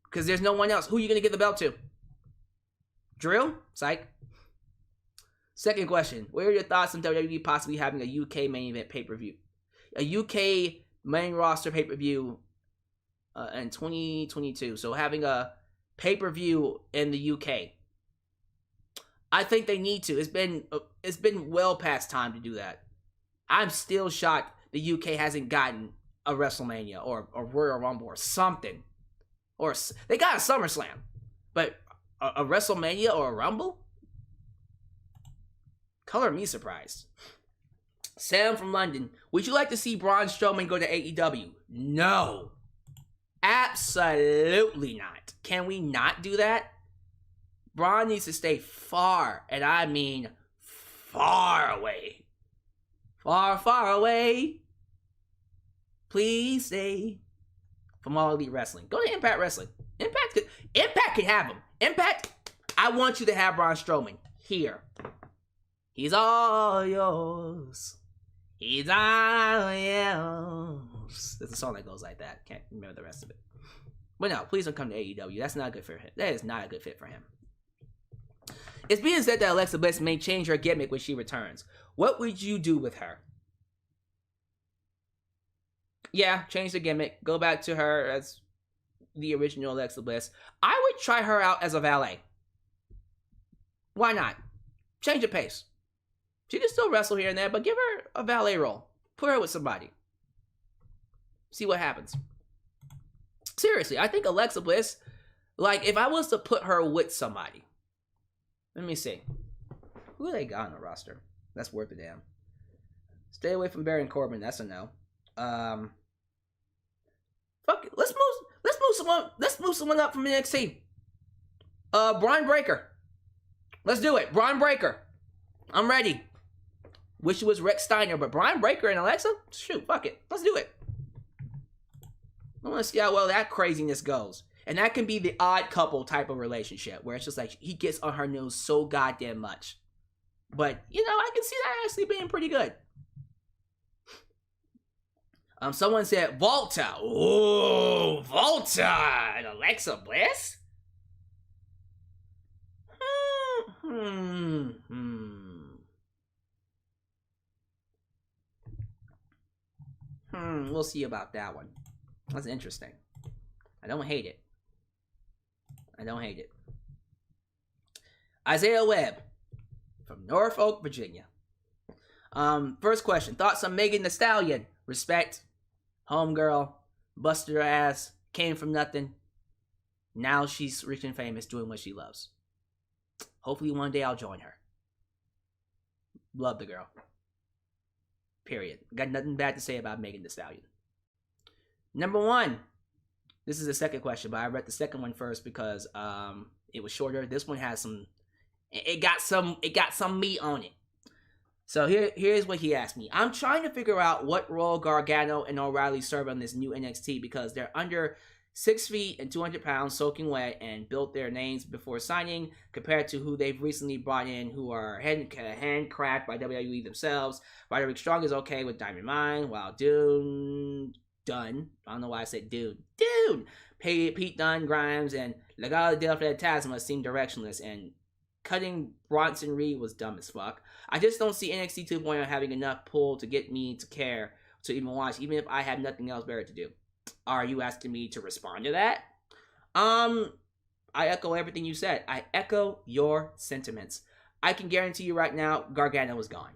S1: Because there's no one else. Who are you going to give the belt to? Drill? Psych. Second question. What are your thoughts on WWE possibly having a UK main event pay-per-view? A UK main roster pay-per-view in 2022. So having a pay-per-view in the UK. I think they need to. It's been well past time to do that. I'm still shocked the UK hasn't gotten a WrestleMania or Royal Rumble or something. Or they got a SummerSlam. But a WrestleMania or a Rumble? Color me surprised. Sam from London. Would you like to see Braun Strowman go to AEW? No. Absolutely not. Can we not do that? Braun needs to stay far, and I mean far away. Far, far away. Please stay from All Elite Wrestling. Go to Impact Wrestling. Impact can have him. Impact, I want you to have Braun Strowman here. He's all yours. He's all yours. There's a song that goes like that. Can't remember the rest of it. But no, please don't come to AEW. That's not good for him. That is not a good fit for him. It's being said that Alexa Bliss may change her gimmick when she returns. What would you do with her? Yeah, change the gimmick. Go back to her as the original Alexa Bliss. I would try her out as a valet. Why not? Change the pace. She can still wrestle here and there, but give her a valet role. Put her with somebody. See what happens. Seriously, I think Alexa Bliss, like, if I was to put her with somebody, let me see. Who they got on the roster? That's worth a damn. Stay away from Baron Corbin. That's a no. Fuck it. Let's move someone up from NXT. Brian Breaker. Let's do it. Brian Breaker. I'm ready. Wish it was Rex Steiner, but Brian Breaker and Alexa? Shoot, fuck it. Let's do it. I want to see how well that craziness goes. And that can be the odd couple type of relationship where it's just like he gets on her nose so goddamn much. But, you know, I can see that actually being pretty good. Someone said Volta. Oh, Volta and Alexa Bliss? We'll see about that one. That's interesting. I don't hate it. Isaiah Webb from Norfolk, Virginia. First question. Thoughts on Megan Thee Stallion? Respect. Homegirl. Busted her ass. Came from nothing. Now she's rich and famous doing what she loves. Hopefully one day I'll join her. Love the girl. Period. Got nothing bad to say about Megan Thee Stallion. Number 1. This is the second question, but I read the second one first because it was shorter. This one has some. It got some meat on it. So here's what he asked me. I'm trying to figure out what role Gargano and O'Reilly serve on this new NXT because they're under 6 feet and 200 pounds, soaking wet, and built their names before signing, compared to who they've recently brought in, who are handcrafted by WWE themselves. Roderick Strong is okay with Diamond Mine, while Dunn. I don't know why I said Dune. Pete Dunne, Grimes, and Legado del Fantasma seem directionless, and cutting Bronson Reed was dumb as fuck. I just don't see NXT 2.0 having enough pull to get me to care to even watch, even if I have nothing else better to do. Are you asking me to respond to that? I echo everything you said. I echo your sentiments. I can guarantee you right now, Gargano is gone.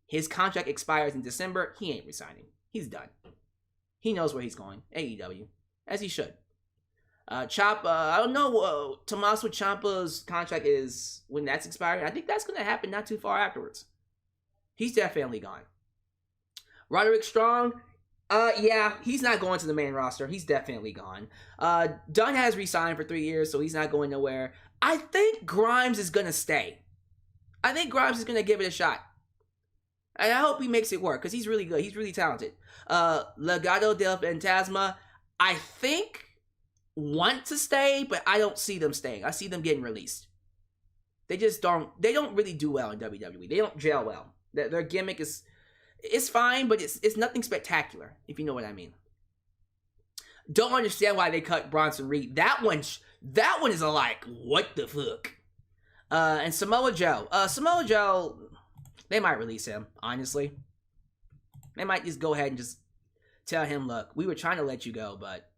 S1: His contract expires in December. He ain't resigning. He's done. He knows where he's going. AEW. As he should. Ciampa, I don't know. Tommaso Ciampa's contract is when that's expiring. I think that's going to happen not too far afterwards. He's definitely gone. Roderick Strong, yeah, he's not going to the main roster. He's definitely gone. Dunn has resigned for 3 years, so he's not going nowhere. I think Grimes is going to stay. I think Grimes is going to give it a shot. And I hope he makes it work, because he's really good. He's really talented. Legado del Fantasma, I think want to stay, but I don't see them staying. I see them getting released. They don't really do well in WWE. They don't gel well. Their gimmick is fine, but it's nothing spectacular, if you know what I mean. Don't understand why they cut Bronson Reed. That one is a like, what the fuck? And Samoa Joe, they might release him, honestly. They might just go ahead and just tell him, look, we were trying to let you go, but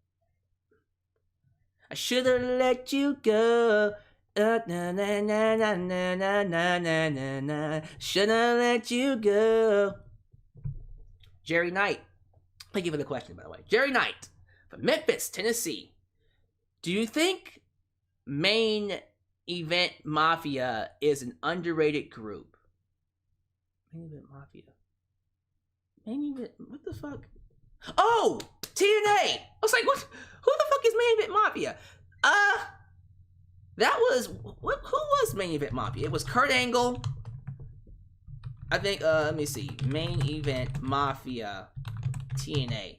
S1: I should have let you go. Na na na na na na na na na. Should have let you go. Jerry Knight. Thank you for the question, by the way. Jerry Knight from Memphis, Tennessee. Do you think Main Event Mafia is an underrated group? Main Event Mafia. Main Event. What the fuck? Oh, TNA. I was like, what? Who the fuck is Main Event Mafia? That was who was Main Event Mafia? It was Kurt Angle. I think. Let me see. Main Event Mafia, TNA.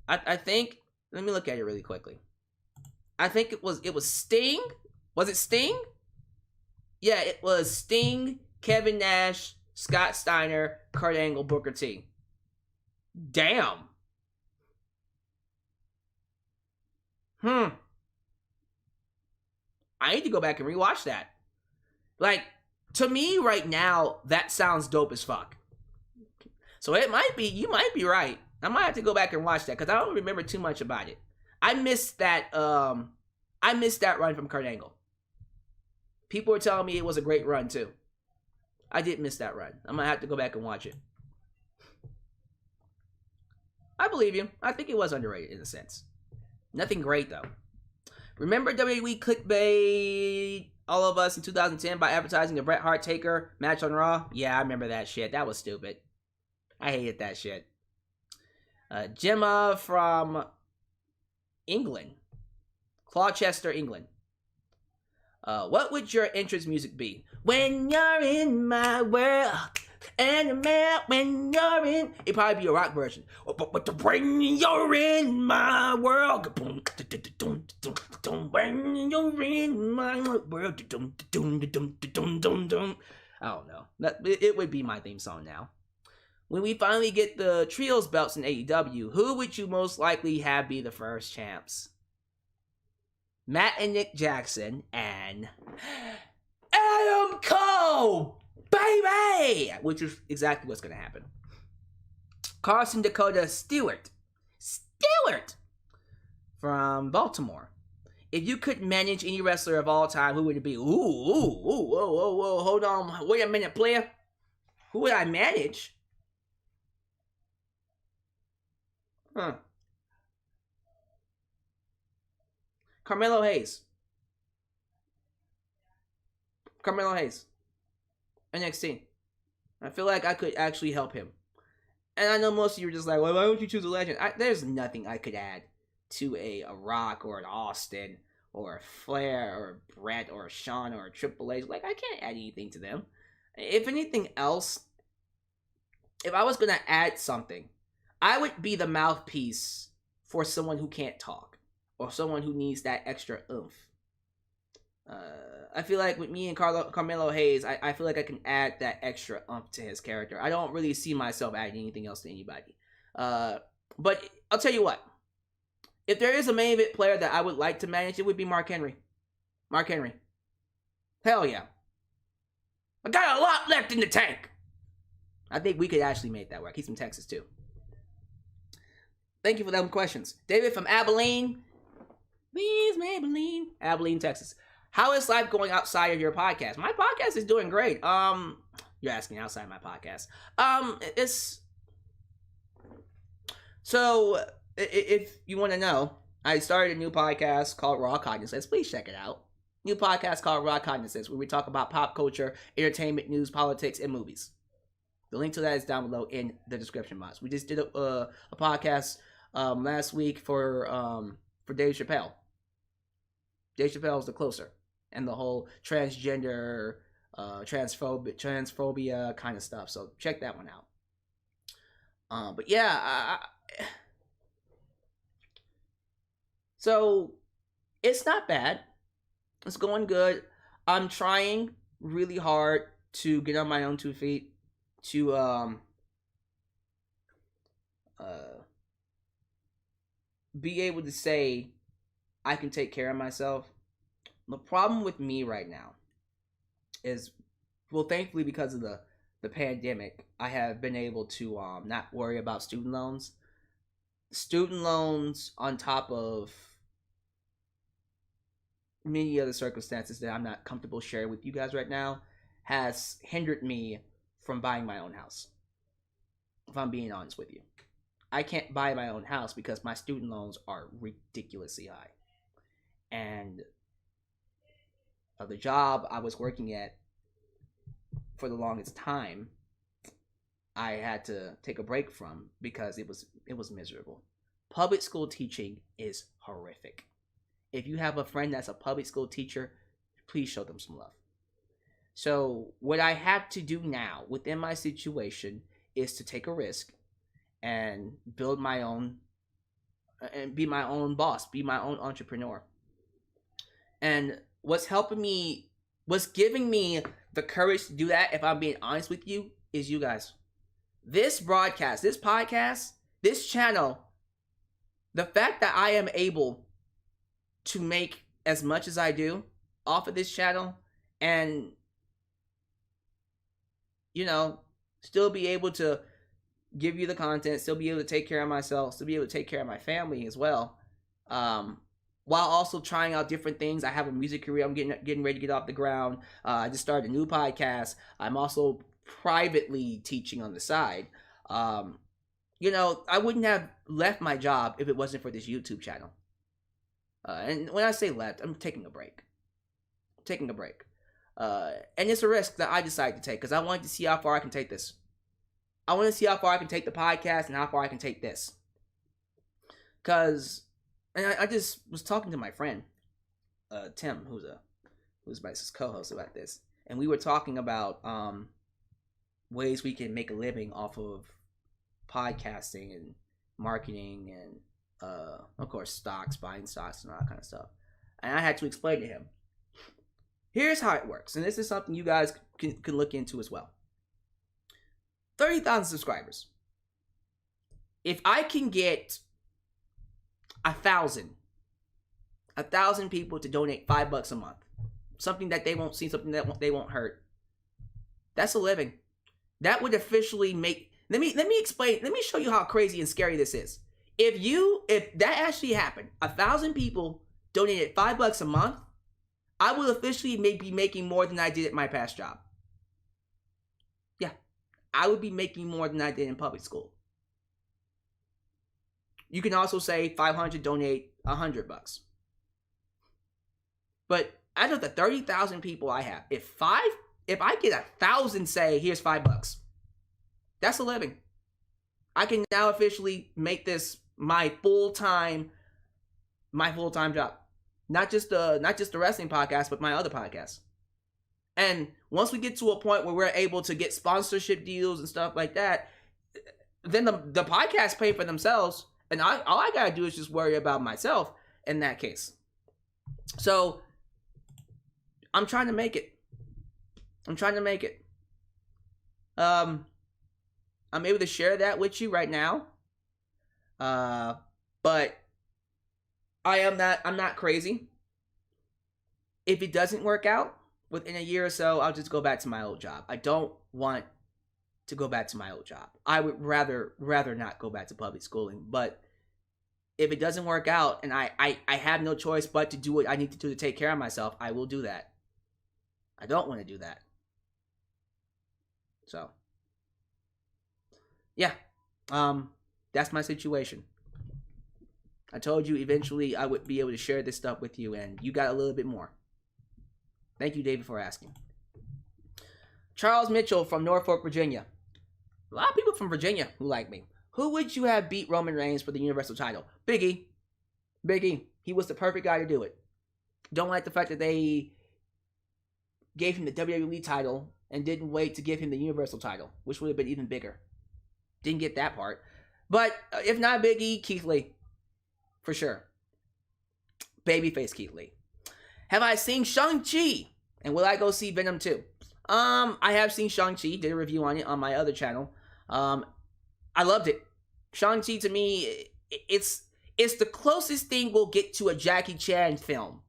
S1: I think. Let me look at it really quickly. I think it was Sting. Was it Sting? Yeah, it was Sting, Kevin Nash, Scott Steiner, Kurt Angle, Booker T. Damn. I need to go back and rewatch that. Like, to me right now, that sounds dope as fuck. So it might be, you might be right. I might have to go back and watch that because I don't remember too much about it. I missed that run from Kurt Angle. People were telling me it was a great run too. I did miss that run. I'm gonna have to go back and watch it. I believe you. I think it was underrated in a sense. Nothing great though. Remember WWE clickbait all of us in 2010 by advertising the Bret Hart Taker match on Raw? Yeah, I remember that shit. That was stupid. I hated that shit. Gemma from England. Gloucester, England. What would your entrance music be? When you're in my world, and when you're in... It'd probably be a rock version. But when you're in my world... When you're in my world... I don't know. It would be my theme song now. When we finally get the Trios belts in AEW, who would you most likely have be the first champs? Matt and Nick Jackson and Adam Cole, baby! Which is exactly what's going to happen. Carson Dakota Stewart from Baltimore. If you could manage any wrestler of all time, who would it be? Whoa, hold on. Wait a minute, player. Who would I manage? Carmelo Hayes. NXT. I feel like I could actually help him. And I know most of you are just like, well, why don't you choose a legend? There's nothing I could add to a Rock or an Austin or a Flair or a Brett or a Shawn or a Triple H. Like, I can't add anything to them. If anything else, if I was going to add something, I would be the mouthpiece for someone who can't talk or someone who needs that extra oomph. I feel like with me and Carmelo Hayes, I feel like I can add that extra oomph to his character. I don't really see myself adding anything else to anybody. But I'll tell you what. If there is a main event player that I would like to manage, it would be Mark Henry. Mark Henry. Hell yeah. I got a lot left in the tank. I think we could actually make that work. He's from Texas too. Thank you for them questions. David from Abilene. Please, Maybelline. Abilene, Texas. How is life going outside of your podcast? My podcast is doing great. You're asking outside my podcast. So if you want to know, I started a new podcast called Raw Cognizance. Please check it out. New podcast called Raw Cognizance, where we talk about pop culture, entertainment, news, politics, and movies. The link to that is down below in the description box. We just did a podcast last week for Dave Chappelle. Dave Chappelle is the closer, and the whole transgender, transphobia kind of stuff. So check that one out. But yeah, so it's not bad. It's going good. I'm trying really hard to get on my own 2 feet, to be able to say I can take care of myself. The problem with me right now is, well, thankfully because of the pandemic, I have been able to not worry about student loans. Student loans on top of many other circumstances that I'm not comfortable sharing with you guys right now has hindered me from buying my own house. If I'm being honest with you, I can't buy my own house because my student loans are ridiculously high. And the job I was working at for the longest time, I had to take a break from because it was miserable. Public school teaching is horrific. If you have a friend that's a public school teacher, please show them some love. So what I have to do now within my situation is to take a risk and build my own, and be my own boss, be my own entrepreneur. And what's giving me the courage to do that, if I'm being honest with you, is you guys. This broadcast, this podcast, this channel, the fact that I am able to make as much as I do off of this channel, and still be able to give you the content, still be able to take care of myself, still be able to take care of my family as well, while also trying out different things. I have a music career I'm getting ready to get off the ground. I just started a new podcast. I'm also privately teaching on the side. I wouldn't have left my job if it wasn't for this YouTube channel. And when I say left, I'm taking a break. And it's a risk that I decided to take because I wanted to see how far I can take this. I want to see how far I can take the podcast and how far I can take this. And I just was talking to my friend, Tim, who's my co-host, about this, and we were talking about ways we can make a living off of podcasting and marketing and of course stocks, buying stocks and all that kind of stuff. And I had to explain to him, here's how it works, and this is something you guys can look into as well. 30,000 subscribers. If I can get 1,000 people to donate $5 a month, something that they won't see, something that they won't hurt, that's a living. That would officially make. Let me explain. Let me show you how crazy and scary this is. If that actually happened, 1,000 people donated $5 a month, I will officially be making more than I did at my past job. Yeah, I would be making more than I did in public school. You can also say 500 donate $100. But out of the 30,000 people I have, if I get 1,000 say here's $5, that's a living. I can now officially make this my full-time job. Not just the wrestling podcast, but my other podcasts. And once we get to a point where we're able to get sponsorship deals and stuff like that, then the podcasts pay for themselves, and all I gotta do is just worry about myself in that case. So I'm trying to make it. I'm able to share that with you right now. But I'm not crazy. If it doesn't work out within a year or so, I'll just go back to my old job. I don't want to go back to my old job. I would rather not go back to public schooling. But if it doesn't work out and I have no choice but to do what I need to do to take care of myself, I will do that. I don't want to do that. So, yeah. That's my situation. I told you eventually I would be able to share this stuff with you, and you got a little bit more. Thank you, David, for asking. Charles Mitchell from Norfolk, Virginia. A lot of people from Virginia who like me. Who would you have beat Roman Reigns for the Universal title? Big E. Big E. He was the perfect guy to do it. Don't like the fact that they gave him the WWE title and didn't wait to give him the Universal title, which would have been even bigger. Didn't get that part. But if not Big E, Keith Lee. For sure. Babyface Keith Lee. Have I seen Shang-Chi? And will I go see Venom 2? I have seen Shang-Chi. Did a review on it on my other channel. I loved it. Shang-Chi, to me, it's the closest thing we'll get to a Jackie Chan film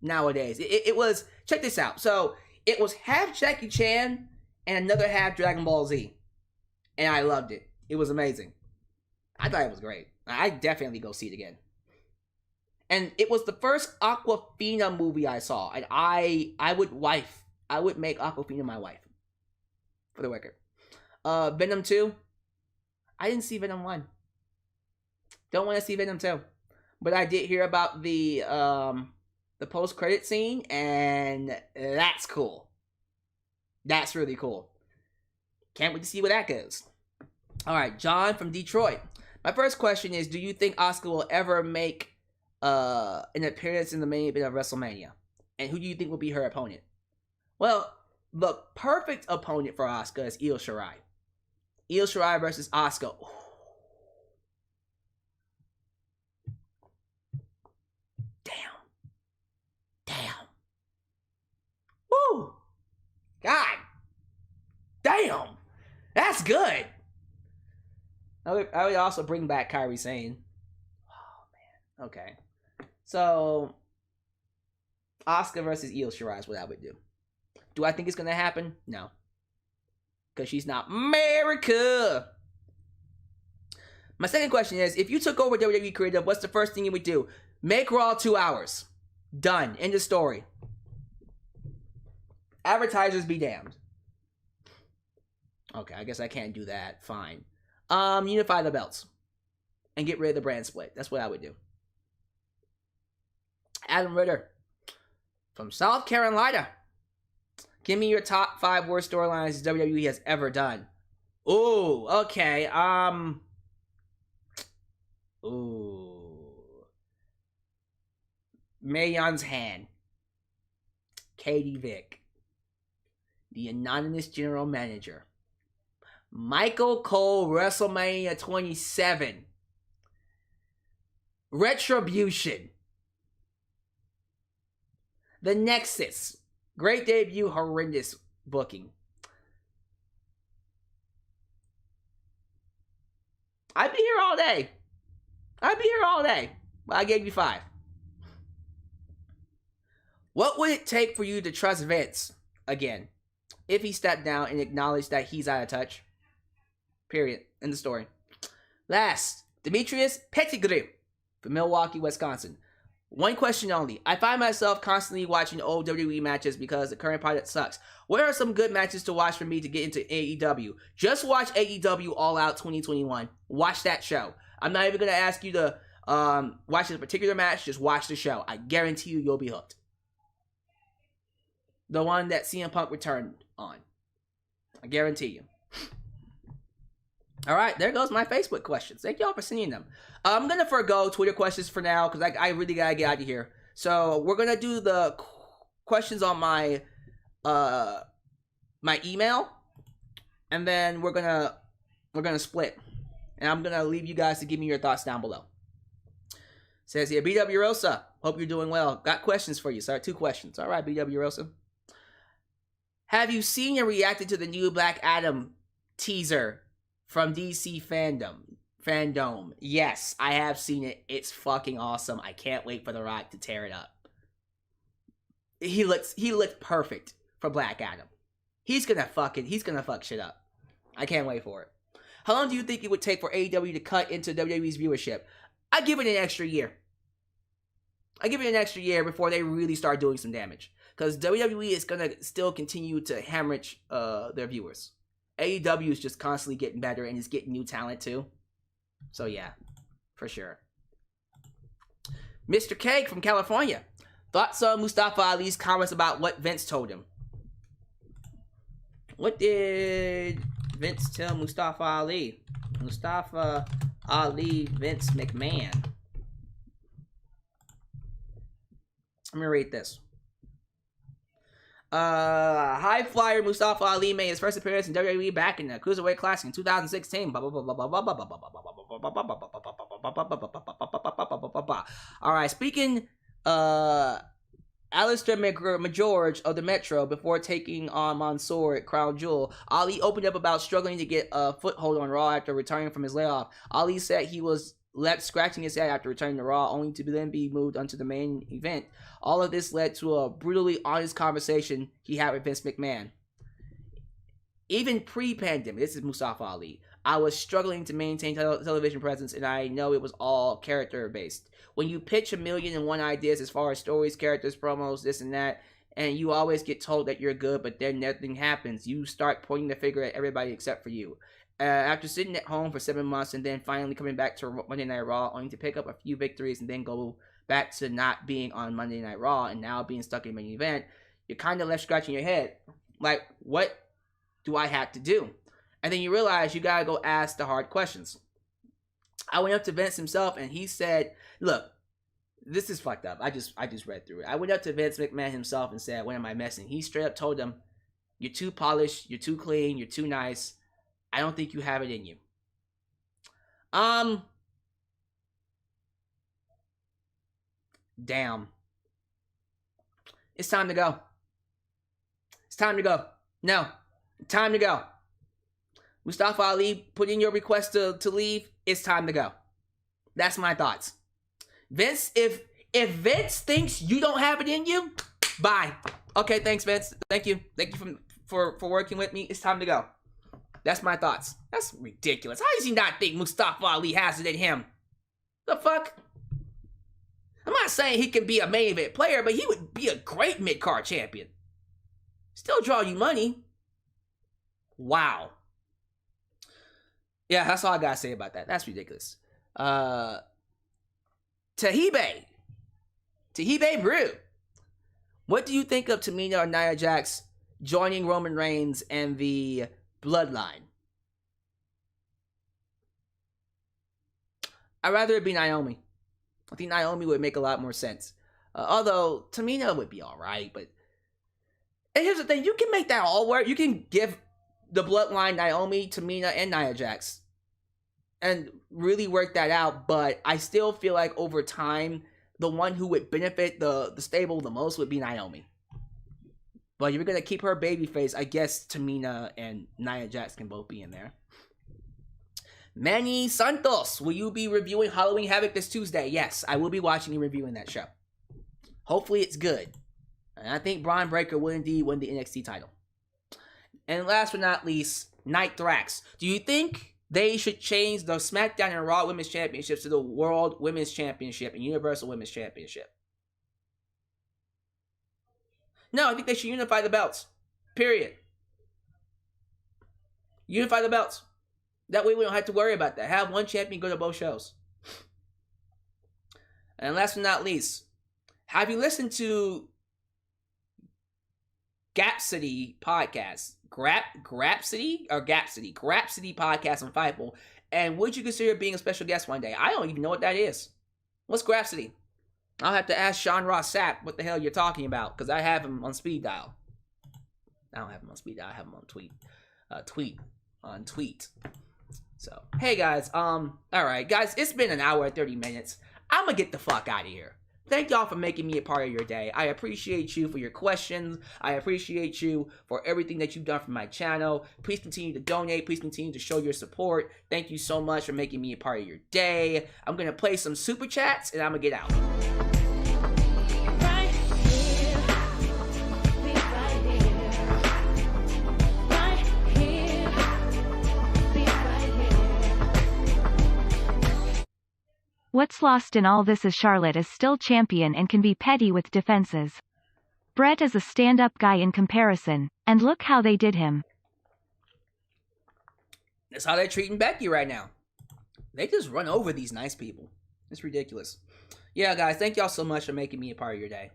S1: nowadays. It was, check this out. So, it was half Jackie Chan and another half Dragon Ball Z. And I loved it. It was amazing. I thought it was great. I'd definitely go see it again. And it was the first Aquafina movie I saw. And I would make Aquafina my wife. For the record. Venom 2. I didn't see Venom 1. Don't want to see Venom 2. But I did hear about the post-credit scene, and that's cool. That's really cool. Can't wait to see where that goes. Alright, John from Detroit. My first question is, do you think Asuka will ever make an appearance in the main event of WrestleMania? And who do you think will be her opponent? Well, the perfect opponent for Asuka is Io Shirai. Io Shirai versus Asuka. Damn. Woo! God. Damn. That's good. I would also bring back Kairi Sane. Oh, man. Okay. So, Asuka versus Io Shirai is what I would do. Do I think it's going to happen? No. Because she's not America. My second question is, if you took over WWE Creative, what's the first thing you would do? Make Raw 2 hours. Done. End of story. Advertisers be damned. Okay, I guess I can't do that. Fine. Unify the belts. And get rid of the brand split. That's what I would do. Adam Ritter. From South Carolina. Give me your top 5 worst storylines WWE has ever done. Ooh, okay. Mae Young's hand. Katie Vick. The Anonymous General Manager. Michael Cole, WrestleMania 27. Retribution. The Nexus. Great debut, horrendous booking. I'd be here all day. But I gave you 5. What would it take for you to trust Vince again? If he stepped down and acknowledged that he's out of touch. Period. End the story. Last, Demetrius Pettigrew from Milwaukee, Wisconsin. One question only. I find myself constantly watching old WWE matches because the current product sucks. What are some good matches to watch for me to get into AEW? Just watch AEW All Out 2021. Watch that show. I'm not even going to ask you to watch this particular match. Just watch the show. I guarantee you'll be hooked. The one that CM Punk returned on. I guarantee you. Alright, there goes my Facebook questions. Thank y'all for sending them. I'm going to forgo Twitter questions for now because I really got to get out of here. So, we're going to do the questions on my my email. And then we're going to split. And I'm going to leave you guys to give me your thoughts down below. Says here, BW Rosa. Hope you're doing well. Got questions for you. Sorry, 2 questions. Alright, BW Rosa. Have you seen and reacted to the new Black Adam teaser from DC Fandom? Yes, I have seen it. It's fucking awesome. I can't wait for The Rock to tear it up. He looks perfect for Black Adam. He's gonna fuck shit up. I can't wait for it. How long do you think it would take for AEW to cut into WWE's viewership? I give it an extra year. Before they really start doing some damage. Because WWE is going to still continue to hemorrhage their viewers. AEW is just constantly getting better and is getting new talent too. So yeah, for sure. Mr. Cake from California. Thoughts on Mustafa Ali's comments about what Vince told him? What did Vince tell Mustafa Ali? Mustafa Ali, Vince McMahon. I'm gonna rate this. High flyer Mustafa Ali made his first appearance in WWE back in the Cruiserweight Classic in 2016. Alright, speaking Alistair McGeorge of the Metro before taking on Mansoor at Crown Jewel. Ali opened up about struggling to get a foothold on Raw after returning from his layoff. Ali said he was left scratching his head after returning to Raw, only to then be moved onto the main event. All of this led to a brutally honest conversation he had with Vince McMahon. Even pre-pandemic, this is Mustafa Ali, I was struggling to maintain television presence, and I know it was all character-based. When you pitch 1,000,001 ideas as far as stories, characters, promos, this and that, and you always get told that you're good, but then nothing happens, you start pointing the finger at everybody except for you. After sitting at home for 7 months and then finally coming back to Monday Night Raw, only to pick up a few victories and then go back to not being on Monday Night Raw and now being stuck in the main event, you're kind of left scratching your head. Like, what do I have to do? And then you realize you gotta go ask the hard questions. I went up to Vince himself and he said, look, this is fucked up. I just read through it. I went up to Vince McMahon himself and said, what am I missing? He straight up told him, you're too polished, you're too clean, you're too nice. I don't think you have it in you. Damn. It's time to go. It's time to go. No. Time to go. Mustafa Ali, put in your request to leave. It's time to go. That's my thoughts. Vince, if Vince thinks you don't have it in you, bye. Okay, thanks, Vince. Thank you. Thank you for working with me. It's time to go. That's my thoughts. That's ridiculous. How does he not think Mustafa Ali has it in him? The fuck? I'm not saying he can be a main event player, but he would be a great mid-card champion. Still draw you money. Wow. Yeah, that's all I gotta say about that. That's ridiculous. Tahibe Brew. What do you think of Tamina or Nia Jax joining Roman Reigns and the Bloodline? I'd rather it be Naomi. I think Naomi would make a lot more sense. Although Tamina would be alright, but... And here's the thing, you can make that all work. You can give the Bloodline Naomi, Tamina, and Nia Jax. And really work that out, but I still feel like over time, the one who would benefit the stable the most would be Naomi. But if you're going to keep her babyface, I guess Tamina and Nia Jax can both be in there. Manny Santos, will you be reviewing Halloween Havoc this Tuesday? Yes, I will be watching and reviewing that show. Hopefully it's good. And I think Braun Breaker will indeed win the NXT title. And last but not least, Night Thrax. Do you think they should change the SmackDown and Raw Women's Championships to the World Women's Championship and Universal Women's Championship? No, I think they should unify the belts. Period. Unify the belts. That way we don't have to worry about that. Have one champion go to both shows. And last but not least, have you listened to Grapsity podcast? Grapsity podcast on Fightful. And would you consider being a special guest one day? I don't even know what that is. What's Grapsity? I'll have to ask Sean Ross Sapp what the hell you're talking about, because I have him on speed dial. I don't have him on speed dial. I have him on tweet. So, hey guys, alright guys, it's been an hour and 30 minutes. I'm gonna get the fuck out of here. Thank y'all for making me a part of your day. I appreciate you for your questions. I appreciate you for everything that you've done for my channel. Please continue to donate. Please continue to show your support. Thank you so much for making me a part of your day. I'm gonna play some super chats and I'm gonna get out.
S2: What's lost in all this is Charlotte is still champion and can be petty with defenses. Brett is a stand-up guy in comparison, and look how they did him.
S1: That's how they're treating Becky right now. They just run over these nice people. It's ridiculous. Yeah, guys, thank y'all so much for making me a part of your day.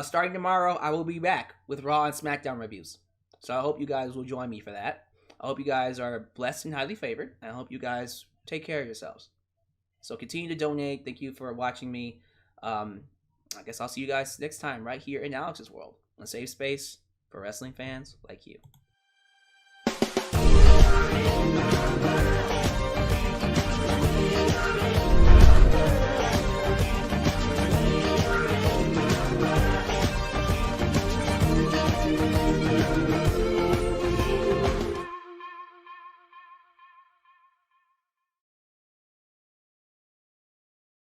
S1: Starting tomorrow, I will be back with Raw and SmackDown reviews. So I hope you guys will join me for that. I hope you guys are blessed and highly favored. And I hope you guys take care of yourselves. So continue to donate. Thank you for watching me. I guess I'll see you guys next time right here in Alyx's world, a safe space for wrestling fans like you.